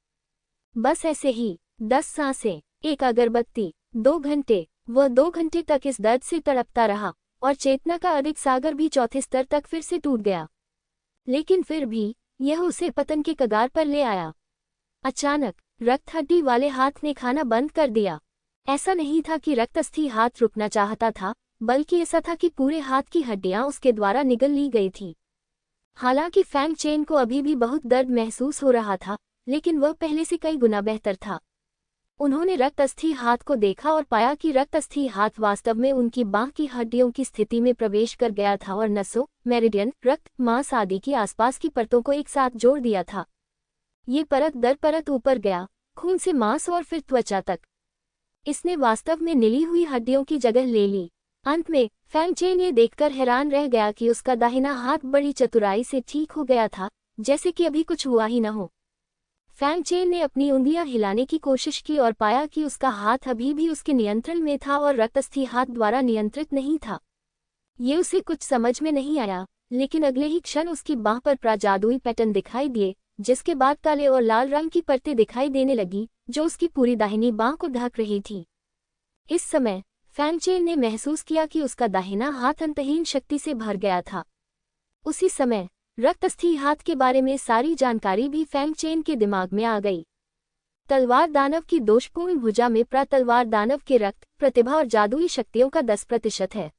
बस ऐसे ही 10 सांसें, एक अगरबत्ती, 2 घंटे। वह 2 घंटे तक इस दर्द से तड़पता रहा और चेतना का अधिक सागर भी चौथे स्तर तक फिर से टूट गया, लेकिन फिर भी यह उसे पतन के कगार पर ले आया। अचानक रक्त हड्डी वाले हाथ ने खाना बंद कर दिया। ऐसा नहीं था कि रक्तस्थी हाथ रुकना चाहता था, बल्कि ऐसा था कि पूरे हाथ की हड्डियां उसके द्वारा निगल ली गई थी। हालांकि फैंग चेन को अभी भी बहुत दर्द महसूस हो रहा था, लेकिन वह पहले से कई गुना बेहतर था। उन्होंने रक्तस्थी हाथ को देखा और पाया कि रक्तस्थी हाथ वास्तव में उनकी बाह की हड्डियों की स्थिति में प्रवेश कर गया था और नसों, मेरिडियन, रक्त, मांस आदि की आसपास की परतों को एक साथ जोड़ दिया था। ये परत दर परत ऊपर गया, खून से मांस और फिर त्वचा तक। इसने वास्तव में निली हुई हड्डियों की जगह ले ली। अंत में फैंग चेन ये देखकर हैरान रह गया कि उसका दाहिना हाथ बड़ी चतुराई से ठीक हो गया था, जैसे कि अभी कुछ हुआ ही न हो। फैंग चेन ने अपनी उंगलियां हिलाने की कोशिश की और पाया कि उसका हाथ अभी भी उसके नियंत्रण में था और रक्तस्थी हाथ द्वारा नियंत्रित नहीं था। ये उसे कुछ समझ में नहीं आया, लेकिन अगले ही क्षण उसकी बांह पर जादुई पैटर्न दिखाई दिए, जिसके बाद काले और लाल रंग की परतें दिखाई देने लगी, जो उसकी पूरी दाहिनी बांह को ढक रही थी। इस समय फैंग चेन ने महसूस किया कि उसका दाहिना हाथ अंतहीन शक्ति से भर गया था। उसी समय रक्तस्थी हाथ के बारे में सारी जानकारी भी फैंग चेन के दिमाग में आ गई। तलवार दानव की दोषपूर्ण भुजा में तलवार दानव के रक्त, प्रतिभा और जादुई शक्तियों का 10% है।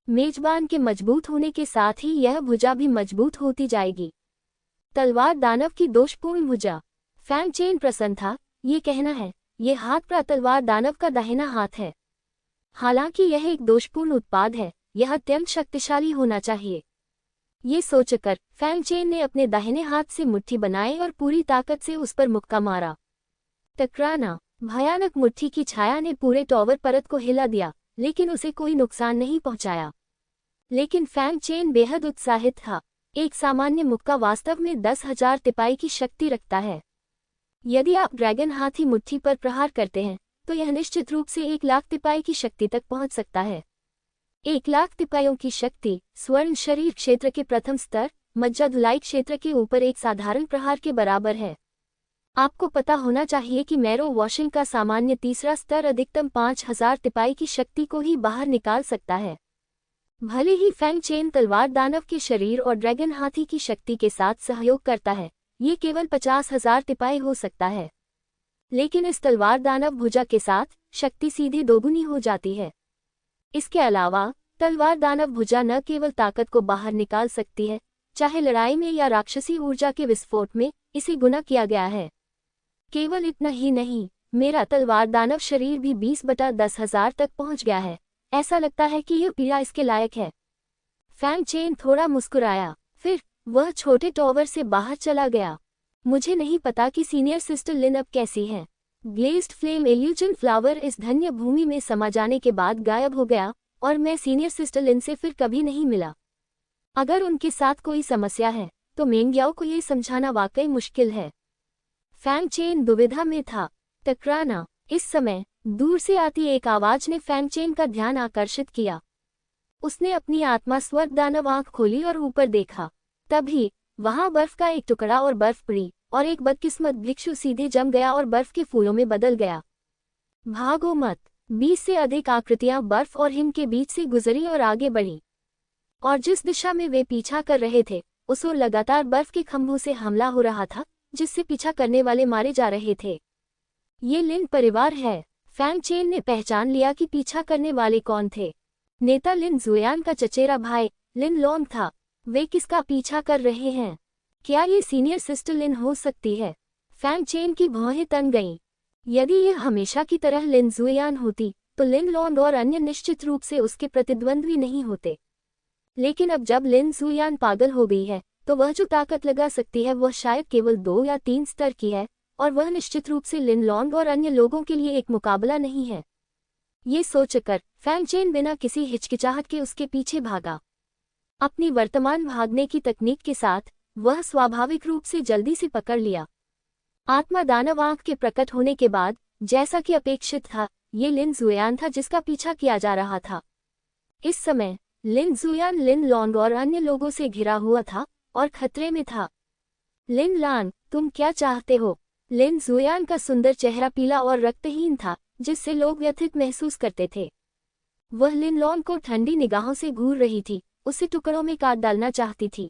मेजबान के मजबूत होने के साथ ही यह भुजा भी मजबूत होती जाएगी। तलवार दानव की दोषपूर्ण भुजा। फैंग चेन प्रसन्न था। ये कहना है, ये हाथ तलवार दानव का दाहिना हाथ है। हालांकि यह एक दोषपूर्ण उत्पाद है, यह अत्यंत शक्तिशाली होना चाहिए। ये सोचकर फैंग चेन ने अपने दाहिने हाथ से मुट्ठी बनाई और पूरी ताकत से उस पर मुक्का मारा। टकराना। भयानक मुट्ठी की छाया ने पूरे टॉवर परत को हिला दिया, लेकिन उसे कोई नुकसान नहीं पहुंचाया। लेकिन फैंग चेन बेहद उत्साहित था। एक सामान्य मुक्का वास्तव में 10,000 तिपाई की शक्ति रखता है। यदि आप ड्रैगन हाथी मुट्ठी पर प्रहार करते हैं, तो यह निश्चित रूप से 1,00,000 तिपाई की शक्ति तक पहुंच सकता है। 1,00,000 तिपाइयों की शक्ति स्वर्ण शरीर क्षेत्र के प्रथम स्तर, मज्जा धुलाई क्षेत्र के ऊपर एक साधारण प्रहार के बराबर है। आपको पता होना चाहिए कि मैरो वॉशिंग का सामान्य तीसरा स्तर अधिकतम 5,000 तिपाई की शक्ति को ही बाहर निकाल सकता है। भले ही फैंग चेन तलवार दानव के शरीर और ड्रैगन हाथी की शक्ति के साथ सहयोग करता है, ये केवल 50,000 तिपाई हो सकता है। लेकिन इस तलवार दानव भुजा के साथ शक्ति सीधे दोगुनी हो जाती है। इसके अलावा तलवार दानव भुजा न केवल ताकत को बाहर निकाल सकती है, चाहे लड़ाई में या राक्षसी ऊर्जा के विस्फोट में, इसे गुना किया गया है। केवल इतना ही नहीं, मेरा तलवार दानव शरीर भी 20/10,000 तक पहुंच गया है। ऐसा लगता है कि यह पीड़ा इसके लायक है। फैंग चेन थोड़ा मुस्कुराया, फिर वह छोटे टॉवर से बाहर चला गया। मुझे नहीं पता कि सीनियर सिस्टर लिन अब कैसी हैं। ग्लेज्ड फ्लेम इल्यूजन फ्लावर इस धन्य भूमि में समा जाने के बाद गायब हो गया और मैं सीनियर सिस्टर लिन से फिर कभी नहीं मिला। अगर उनके साथ कोई समस्या है, तो मेंग्याओ को ये समझाना वाकई मुश्किल है। फैंग चेन दुविधा में था। टकराना। इस समय दूर से आती एक आवाज ने फैंग चेन का ध्यान आकर्षित किया। उसने अपनी आत्मा स्वर्ग दानव आंख खोली और ऊपर देखा। तभी वहां बर्फ का एक टुकड़ा और बर्फ पड़ी और एक बदकिस्मत भिक्षु सीधे जम गया और बर्फ के फूलों में बदल गया। भागो मत। 20 से अधिक आकृतियां बर्फ और हिम के बीच से गुजरी और आगे बढ़ी, और जिस दिशा में वे पीछा कर रहे थे, उस ओर लगातार बर्फ के खंभों से हमला हो रहा था, जिससे पीछा करने वाले मारे जा रहे थे। ये लिन परिवार है। फैंग चेन ने पहचान लिया कि पीछा करने वाले कौन थे। नेता लिन जुयान का चचेरा भाई लिन लॉन्ग था। वे किसका पीछा कर रहे हैं? क्या ये सीनियर सिस्टर लिन हो सकती है? फैंग चेन की भौहें तन गईं। यदि यह हमेशा की तरह लिन जुयान होती, तो लिन लॉन्ग और अन्य निश्चित रूप से उसके प्रतिद्वंद्वी नहीं होते। लेकिन अब जब लिन जुयान पागल हो गई है, तो वह जो ताकत लगा सकती है वह शायद केवल 2 या 3 स्तर की है, और वह निश्चित रूप से लिन लॉन्ग और अन्य लोगों के लिए एक मुकाबला नहीं है। ये सोचकर फैंग चेन बिना किसी हिचकिचाहट के उसके पीछे भागा। अपनी वर्तमान भागने की तकनीक के साथ वह स्वाभाविक रूप से जल्दी से पकड़ लिया। आत्मा दानव आंख के प्रकट होने के बाद, जैसा कि अपेक्षित था, ये लिन जुयान था जिसका पीछा किया जा रहा था। इस समय लिन जुयान लिन लॉन्ग और अन्य लोगों से घिरा हुआ था और खतरे में था। लिन लान, तुम क्या चाहते हो? लिन जुयान का सुंदर चेहरा पीला और रक्तहीन था, जिससे लोग व्यथित महसूस करते थे। वह लिन लॉन्ग को ठंडी निगाहों से घूर रही थी, उसे टुकड़ों में काट डालना चाहती थी।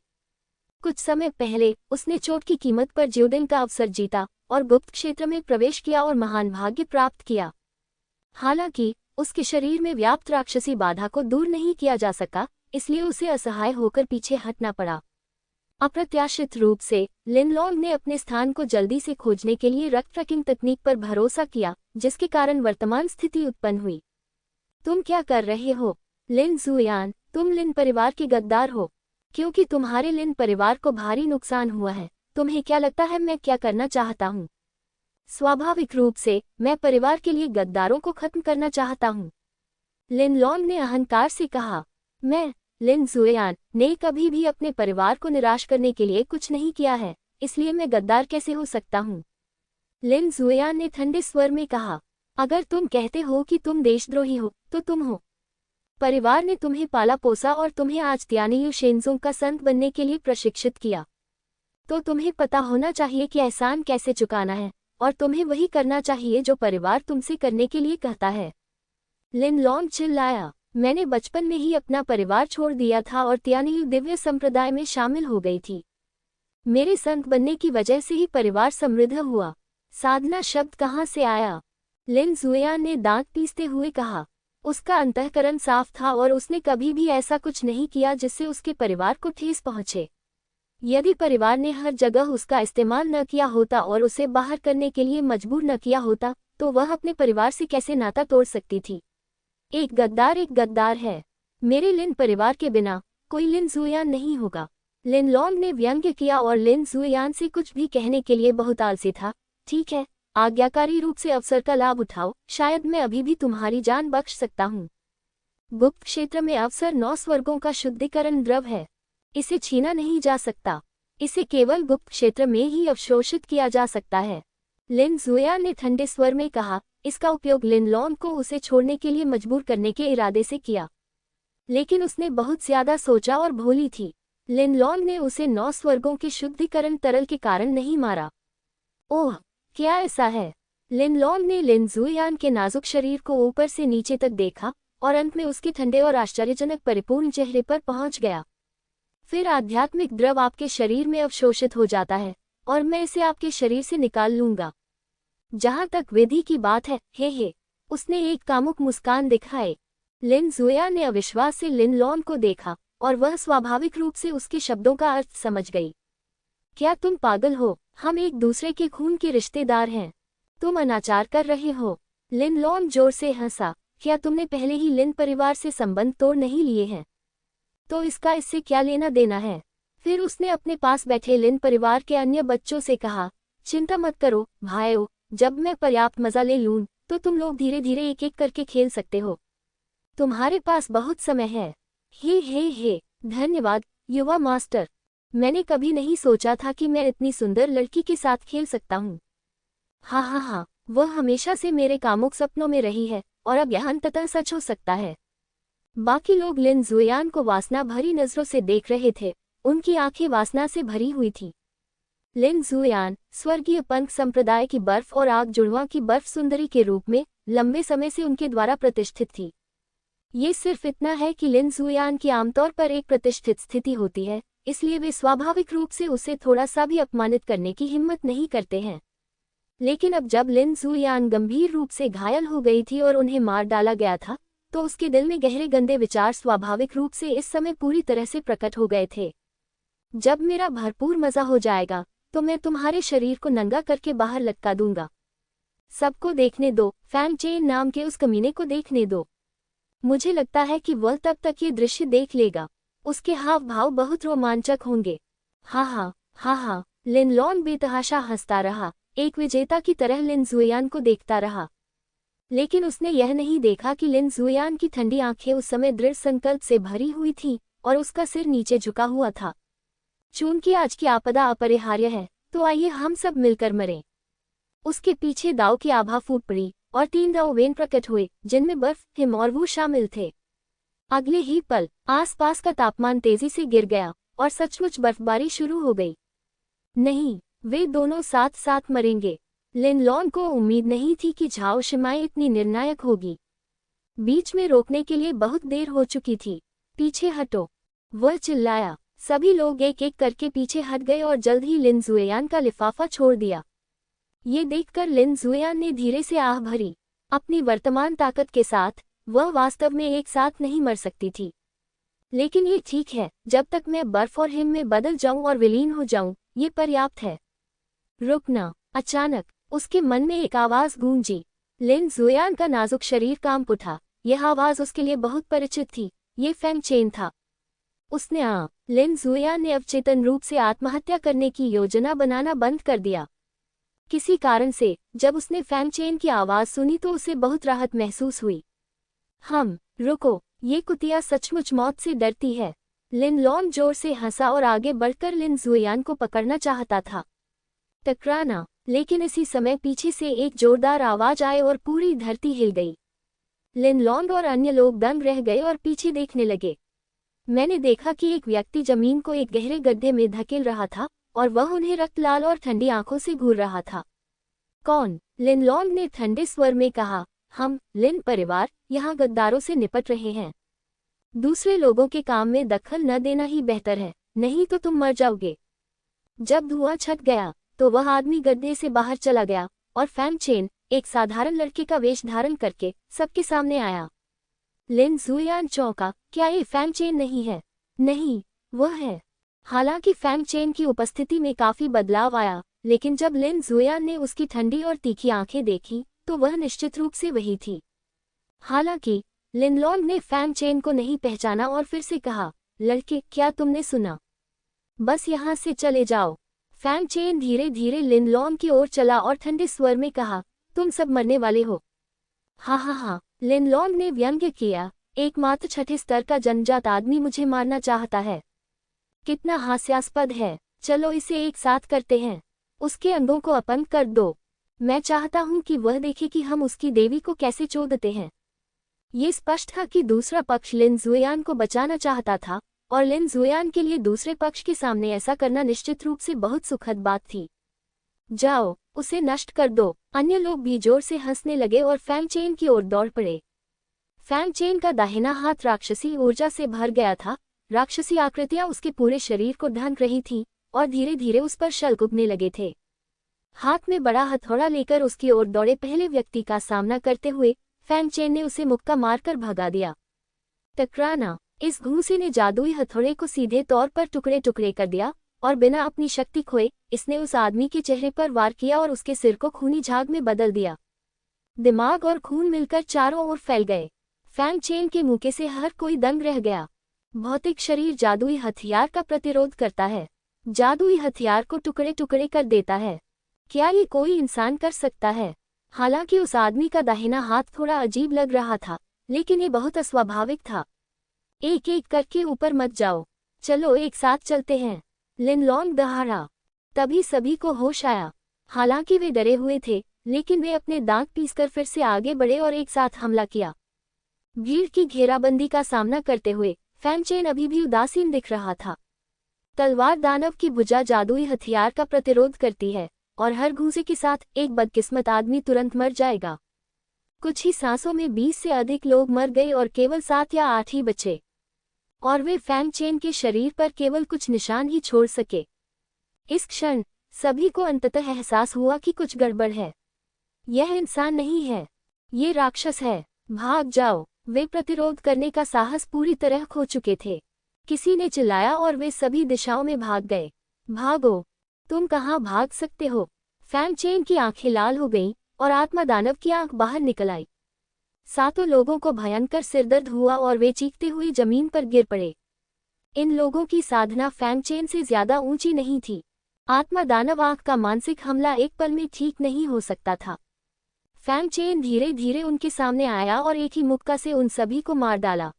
कुछ समय पहले उसने चोट की कीमत पर ज्योदिन का अवसर जीता और गुप्त क्षेत्र में प्रवेश किया और महान भाग्य प्राप्त किया। हालांकि उसके शरीर में व्याप्त राक्षसी बाधा को दूर नहीं किया जा सका, इसलिए उसे असहाय होकर पीछे हटना पड़ा। अप्रत्याशित रूप से लिन लॉन्ग ने अपने स्थान को जल्दी से खोजने के लिए रक्त ट्रैकिंग तकनीक पर भरोसा किया, जिसके कारण वर्तमान स्थिति उत्पन्न हुई। तुम क्या कर रहे हो? लिन जुयान, तुम लिन परिवार के गद्दार हो। क्योंकि तुम्हारे लिन परिवार को भारी नुकसान हुआ है, तुम्हें क्या लगता है मैं क्या करना चाहता हूँ? स्वाभाविक रूप से मैं परिवार के लिए गद्दारों को खत्म करना चाहता हूँ। लिन लॉन्ग ने अहंकार से कहा। मैं, लिन जुयान, ने कभी भी अपने परिवार को निराश करने के लिए कुछ नहीं किया है, इसलिए मैं गद्दार कैसे हो सकता हूँ? लिन जुएयान ने ठंडे स्वर में कहा, अगर तुम कहते हो कि तुम देशद्रोही हो तो तुम हो। परिवार ने तुम्हें पाला पोसा और तुम्हें आज तियानियू शेनज़ोंग का संत बनने के लिए प्रशिक्षित किया। तो तुम्हें पता होना चाहिए कि एहसान कैसे चुकाना है, और तुम्हें वही करना चाहिए जो परिवार तुमसे करने के लिए कहता है। लिन लॉन्ग चिल्लाया, मैंने बचपन में ही अपना परिवार छोड़ दिया था और तियानियू दिव्य संप्रदाय में शामिल हो गई थी। मेरे संत बनने की वजह से ही परिवार समृद्ध हुआ। साधना शब्द कहाँ से आया? लिन जुएयान ने दांत पीसते हुए कहा। उसका अंतःकरण साफ था और उसने कभी भी ऐसा कुछ नहीं किया जिससे उसके परिवार को ठेस पहुंचे। यदि परिवार ने हर जगह उसका इस्तेमाल न किया होता और उसे बाहर करने के लिए मजबूर न किया होता, तो वह अपने परिवार से कैसे नाता तोड़ सकती थी? एक गद्दार है। मेरे लिन परिवार के बिना कोई लिन जुएयान नहीं होगा। लिन लॉन्ग ने व्यंग्य किया और लिन जुएयान से कुछ भी कहने के लिए बहुत आलसी था। ठीक है, आज्ञाकारी रूप से अवसर का लाभ उठाओ, शायद मैं अभी भी तुम्हारी जान बख्श सकता हूँ। गुप्त क्षेत्र में अवसर 9 स्वर्गों का शुद्धिकरण द्रव है। इसे छीना नहीं जा सकता। इसे केवल गुप्त क्षेत्र में ही अवशोषित किया जा सकता है। लिन जुएयान ने ठंडे स्वर में कहा, इसका उपयोग लिन लॉन्ग को उसे छोड़ने के लिए मजबूर करने के इरादे से किया। लेकिन उसने बहुत ज्यादा सोचा और भोली थी। लिन लॉन्ग ने उसे 9 स्वर्गों के शुद्धिकरण तरल के कारण नहीं मारा। ओह, क्या ऐसा है? लिन लॉन्ग ने लिन जुएयान के नाजुक शरीर को ऊपर से नीचे तक देखा और अंत में उसके ठंडे और आश्चर्यजनक परिपूर्ण चेहरे पर पहुंच गया। फिर आध्यात्मिक द्रव आपके शरीर में अवशोषित हो जाता है और मैं इसे आपके शरीर से निकाल लूंगा। जहां तक विधि की बात है, हे, उसने एक कामुक मुस्कान दिखाए। लिन जुएयान ने अविश्वास से लिन लॉन्ग को देखा और वह स्वाभाविक रूप से उसके शब्दों का अर्थ समझ गई। क्या तुम पागल हो? हम एक दूसरे के खून के रिश्तेदार हैं। तुम अनाचार कर रहे हो। लिन लॉन्ग जोर से हंसा। क्या तुमने पहले ही लिन परिवार से संबंध तोड़ नहीं लिए हैं? तो इसका इससे क्या लेना देना है? फिर उसने अपने पास बैठे लिन परिवार के अन्य बच्चों से कहा, चिंता मत करो भाइयों, जब मैं पर्याप्त मजा ले लूं तो तुम लोग धीरे धीरे एक एक करके खेल सकते हो। तुम्हारे पास बहुत समय है। हे, धन्यवाद युवा मास्टर। मैंने कभी नहीं सोचा था कि मैं इतनी सुंदर लड़की के साथ खेल सकता हूँ। हाँ, वह हमेशा से मेरे कामुक सपनों में रही है और अब यह अंततः सच हो सकता है। बाकी लोग लिन जुएयान को वासना भरी नजरों से देख रहे थे। उनकी आंखें वासना से भरी हुई थी। लिन जुएयान स्वर्गीय पंथ संप्रदाय की बर्फ और आग जुड़वा की बर्फ सुंदरी के रूप में लंबे समय से उनके द्वारा प्रतिष्ठित थी। ये सिर्फ इतना है कि लिन जुएयान की आमतौर पर एक प्रतिष्ठित स्थिति होती है, इसलिए वे स्वाभाविक रूप से उसे थोड़ा सा भी अपमानित करने की हिम्मत नहीं करते हैं। लेकिन अब जब लिन जुएयान गंभीर रूप से घायल हो गई थी और उन्हें मार डाला गया था, तो उसके दिल में गहरे गंदे विचार स्वाभाविक रूप से इस समय पूरी तरह से प्रकट हो गए थे। जब मेरा भरपूर मजा हो जाएगा तो मैं तुम्हारे शरीर को नंगा करके बाहर लटका दूंगा। सबको देखने दो, फैंग चेन नाम के उस कमीने को देखने दो। मुझे लगता है कि वह तब तक ये दृश्य देख लेगा। उसके हाव भाव बहुत रोमांचक होंगे। हाँ, लिन लॉन्ग बेतहाशा हंसता रहा, एक विजेता की तरह लिन जुएयान को देखता रहा। लेकिन उसने यह नहीं देखा कि लिन जुएयान की ठंडी आंखें उस समय दृढ़ संकल्प से भरी हुई थीं और उसका सिर नीचे झुका हुआ था। चूंकि आज की आपदा अपरिहार्य है, तो आइए हम सब मिलकर मरें। उसके पीछे दाव की आभा फूट पड़ी और 3 दाव वेन प्रकट हुए, जिनमें बर्फ, हिम और वो शामिल थे। अगले ही पल आसपास का तापमान तेजी से गिर गया और सचमुच बर्फबारी शुरू हो गई। नहीं, वे दोनों साथ साथ मरेंगे। लिन लॉन्ग को उम्मीद नहीं थी कि झाओ शिमाई इतनी निर्णायक होगी। बीच में रोकने के लिए बहुत देर हो चुकी थी। पीछे हटो, वह चिल्लाया। सभी लोग एक एक करके पीछे हट गए और जल्द ही लिन जुएयान का लिफाफा छोड़ दिया। ये देखकर लिन जुएयान ने धीरे से आह भरी। अपनी वर्तमान ताकत के साथ वह वास्तव में एक साथ नहीं मर सकती थी। लेकिन ये ठीक है, जब तक मैं बर्फ और हिम में बदल जाऊं और विलीन हो जाऊं, ये पर्याप्त है। रुकना। अचानक उसके मन में एक आवाज गूंजी। लिन जुएयान का नाजुक शरीर कांप उठा। यह आवाज उसके लिए बहुत परिचित थी। ये फैंग चेन था। उसने लिन जुएयान ने अवचेतन रूप से आत्महत्या करने की योजना बनाना बंद कर दिया। किसी कारण से जब उसने फैंग चेन की आवाज सुनी तो उसे बहुत राहत महसूस हुई। रुको, ये कुतिया सचमुच मौत से डरती है। लिन लॉन्ग जोर से हंसा और आगे बढ़कर लिन जुएयान को पकड़ना चाहता था। टकराना। लेकिन इसी समय पीछे से एक जोरदार आवाज आए और पूरी धरती हिल गई। लिन लॉन्ग और अन्य लोग दंग रह गए और पीछे देखने लगे। मैंने देखा कि एक व्यक्ति जमीन को एक गहरे गड्ढे में धकेल रहा था और वह उन्हें रक्त लाल और ठंडी आंखों से घूर रहा था। कौन? लिन लॉन्ग ने ठंडे स्वर में कहा। हम, लिन परिवार, यहाँ गद्दारों से निपट रहे हैं। दूसरे लोगों के काम में दखल न देना ही बेहतर है, नहीं तो तुम मर जाओगे। जब धुआं छट गया तो वह आदमी गड्ढे से बाहर चला गया और फैंग चेन, एक साधारण लड़के का वेश धारण करके, सबके सामने आया। लिन जुयान चौंका। क्या ये फैंग चेन नहीं है? नहीं, वह है। हालांकि फैंग चेन की उपस्थिति में काफी बदलाव आया, लेकिन जब लिन जुयान ने उसकी ठंडी और तीखी आंखें देखी तो वह निश्चित रूप से वही थी। हालांकि लिन लॉन्ग ने फैंग चेन को नहीं पहचाना और फिर से कहा, लड़के, क्या तुमने सुना? बस यहाँ से चले जाओ। फैंग चेन धीरे धीरे लिन लॉन्ग की ओर चला और ठंडे स्वर में कहा, तुम सब मरने वाले हो। हाँ हाँ हाँ, लिन लॉन्ग ने व्यंग्य किया। एकमात्र छठे स्तर का जन्मजात आदमी मुझे मारना चाहता है। कितना हास्यास्पद है। चलो इसे एक साथ करते हैं। उसके अंगों को अपंग कर दो। मैं चाहता हूं कि वह देखे कि हम उसकी देवी को कैसे चोदते हैं। ये स्पष्ट था कि दूसरा पक्ष लिन जुयान को बचाना चाहता था और लिन जुयान के लिए दूसरे पक्ष के सामने ऐसा करना निश्चित रूप से बहुत सुखद बात थी। जाओ, उसे नष्ट कर दो। अन्य लोग भी जोर से हंसने लगे और फैंग चेन की ओर दौड़ पड़े। फैंग चेन का दाहिना हाथ राक्षसी ऊर्जा से भर गया था। राक्षसी आकृतियां उसके पूरे शरीर को ढक रही थीं और धीरे धीरे उस पर शल्क उगने लगे थे। हाथ में बड़ा हथौड़ा लेकर उसकी ओर दौड़े पहले व्यक्ति का सामना करते हुए फैंग चेन ने उसे मुक्का मारकर भगा दिया। टकराना। इस घूंसे ने जादुई हथौड़े को सीधे तौर पर टुकड़े टुकड़े कर दिया और बिना अपनी शक्ति खोए इसने उस आदमी के चेहरे पर वार किया और उसके सिर को खूनी झाग में बदल दिया। दिमाग और खून मिलकर चारों ओर फैल गए। फैंग चेन के मुक्के से हर कोई दंग रह गया। भौतिक शरीर जादुई हथियार का प्रतिरोध करता है, जादुई हथियार को टुकड़े टुकड़े कर देता है। क्या ये कोई इंसान कर सकता है? हालांकि उस आदमी का दाहिना हाथ थोड़ा अजीब लग रहा था, लेकिन ये बहुत अस्वाभाविक था। एक एक करके ऊपर मत जाओ, चलो एक साथ चलते हैं। लिन लॉन्ग दहाड़ा। तभी सभी को होश आया। हालांकि वे डरे हुए थे, लेकिन वे अपने दांत पीसकर फिर से आगे बढ़े और एक साथ हमला किया। भीड़ की घेराबंदी का सामना करते हुए फैंग चेन अभी भी उदासीन दिख रहा था। तलवार दानव की भुजा जादुई हथियार का प्रतिरोध करती है और हर घूंसे के साथ एक बदकिस्मत आदमी तुरंत मर जाएगा। कुछ ही सांसों में 20 से अधिक लोग मर गए और केवल 7 या 8 ही बचे, और वे फैंग चेन के शरीर पर केवल कुछ निशान ही छोड़ सके। इस क्षण सभी को अंततः एहसास हुआ कि कुछ गड़बड़ है। यह इंसान नहीं है, ये राक्षस है। भाग जाओ। वे प्रतिरोध करने का साहस पूरी तरह खो चुके थे। किसी ने चिल्लाया और वे सभी दिशाओं में भाग गए। भागो, तुम कहाँ भाग सकते हो? फैंग चेन की आंखें लाल हो गईं और आत्मा दानव की आंख बाहर निकल आई। सातों लोगों को भयंकर सिरदर्द हुआ और वे चीखते हुए जमीन पर गिर पड़े। इन लोगों की साधना फैंग चेन से ज्यादा ऊंची नहीं थी। आत्मा दानव आंख का मानसिक हमला एक पल में ठीक नहीं हो सकता था। फैंग चेन धीरे धीरे उनके सामने आया और एक ही मुक्का से उन सभी को मार डाला।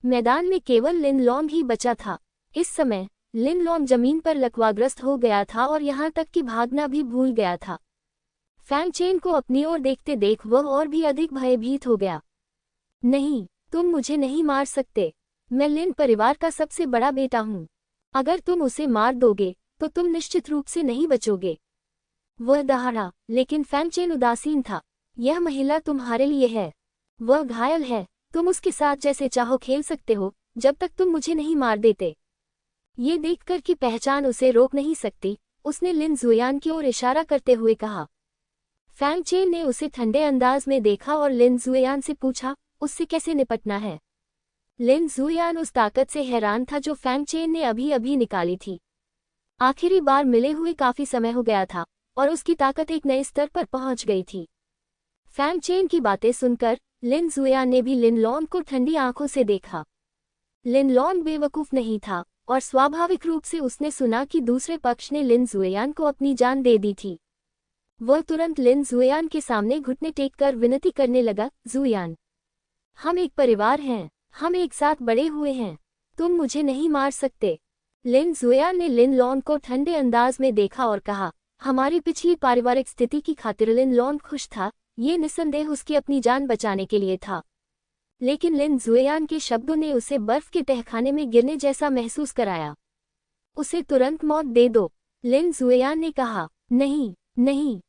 मैदान में केवल लिन लॉन्ग ही बचा था। इस समय लिन लॉन्ग जमीन पर लकवाग्रस्त हो गया था और यहाँ तक कि भागना भी भूल गया था। फैंग चेन को अपनी ओर देखते देख वह और भी अधिक भयभीत हो गया। नहीं, तुम मुझे नहीं मार सकते। मैं लिन परिवार का सबसे बड़ा बेटा हूँ। अगर तुम उसे मार दोगे तो तुम निश्चित रूप से नहीं बचोगे। वह दहाड़ा, लेकिन फैंग चेन उदासीन था। यह महिला तुम्हारे लिए है। वह घायल है। तुम उसके साथ जैसे चाहो खेल सकते हो, जब तक तुम मुझे नहीं मार देते। ये देखकर कि पहचान उसे रोक नहीं सकती, उसने लिन जुयान की ओर इशारा करते हुए कहा। फैंग चेन ने उसे ठंडे अंदाज में देखा और लिन जुयान से पूछा, उससे कैसे निपटना है? लिन जुयान उस ताकत से हैरान था जो फैंग चेन ने अभी अभी निकाली थी। आखिरी बार मिले हुए काफी समय हो गया था और उसकी ताकत एक नए स्तर पर पहुंच गई थी। फैंग चेन की बातें सुनकर लिन जुयान ने भी लिन लॉन्ग को ठंडी आंखों से देखा। लिन लॉन्ग बेवकूफ नहीं था और स्वाभाविक रूप से उसने सुना कि दूसरे पक्ष ने लिन जुयान को अपनी जान दे दी थी। वह तुरंत लिन जुयान के सामने घुटने टेक कर विनती करने लगा, जुयान, हम एक परिवार हैं, हम एक साथ बड़े हुए हैं, तुम मुझे नहीं मार सकते। लिन जुयान ने लिन लॉन्ग को ठंडे अंदाज में देखा और कहा, हमारी पिछली पारिवारिक स्थिति की खातिर लिन लॉन्ग खुश था, ये निस्संदेह उसकी अपनी जान बचाने के लिए था। लेकिन लिन जुएयान के शब्दों ने उसे बर्फ के तहखाने में गिरने जैसा महसूस कराया। उसे तुरंत मौत दे दो, लिन जुएयान ने कहा। नहीं, नहीं,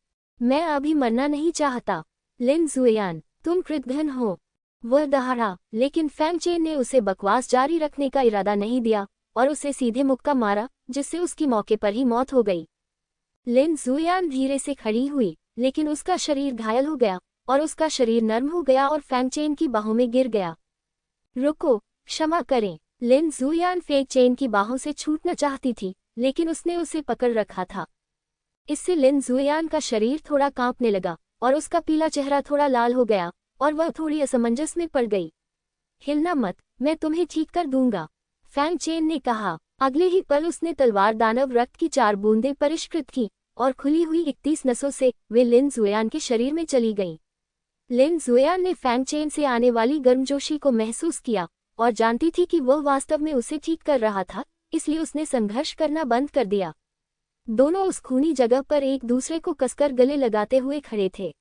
मैं अभी मरना नहीं चाहता। लिन जुएयान, तुम कृतघ्न हो, वह दहाड़ा, लेकिन फैंग चेन ने उसे बकवास जारी रखने का इरादा नहीं दिया और उसे सीधे मुक्का मारा, जिससे उसकी मौके पर ही मौत हो गई। लिन जुएयान धीरे से खड़ी हुई, लेकिन उसका शरीर घायल हो गया और उसका शरीर नर्म हो गया और फैंग चेन की बाहों में गिर गया। रुको, क्षमा करें। लिन जुएयान फैंग चेन की बाहों से छूटना चाहती थी, लेकिन उसने उसे पकड़ रखा था। इससे लिन जुएयान का शरीर थोड़ा कांपने लगा और उसका पीला चेहरा थोड़ा लाल हो गया और वह थोड़ी असमंजस में पड़ गई। हिलना मत, मैं तुम्हें ठीक कर दूंगा, फैंग चेन ने कहा। अगले ही पल उसने तलवार दानव रक्त की 4 बूंदें परिष्कृत की और खुली हुई 31 नसों से वे लिन जुएयान के शरीर में चली गईं। लिन जुएयान ने फैंग चेन से आने वाली गर्मजोशी को महसूस किया और जानती थी कि वह वास्तव में उसे ठीक कर रहा था, इसलिए उसने संघर्ष करना बंद कर दिया। दोनों उस खूनी जगह पर एक दूसरे को कसकर गले लगाते हुए खड़े थे।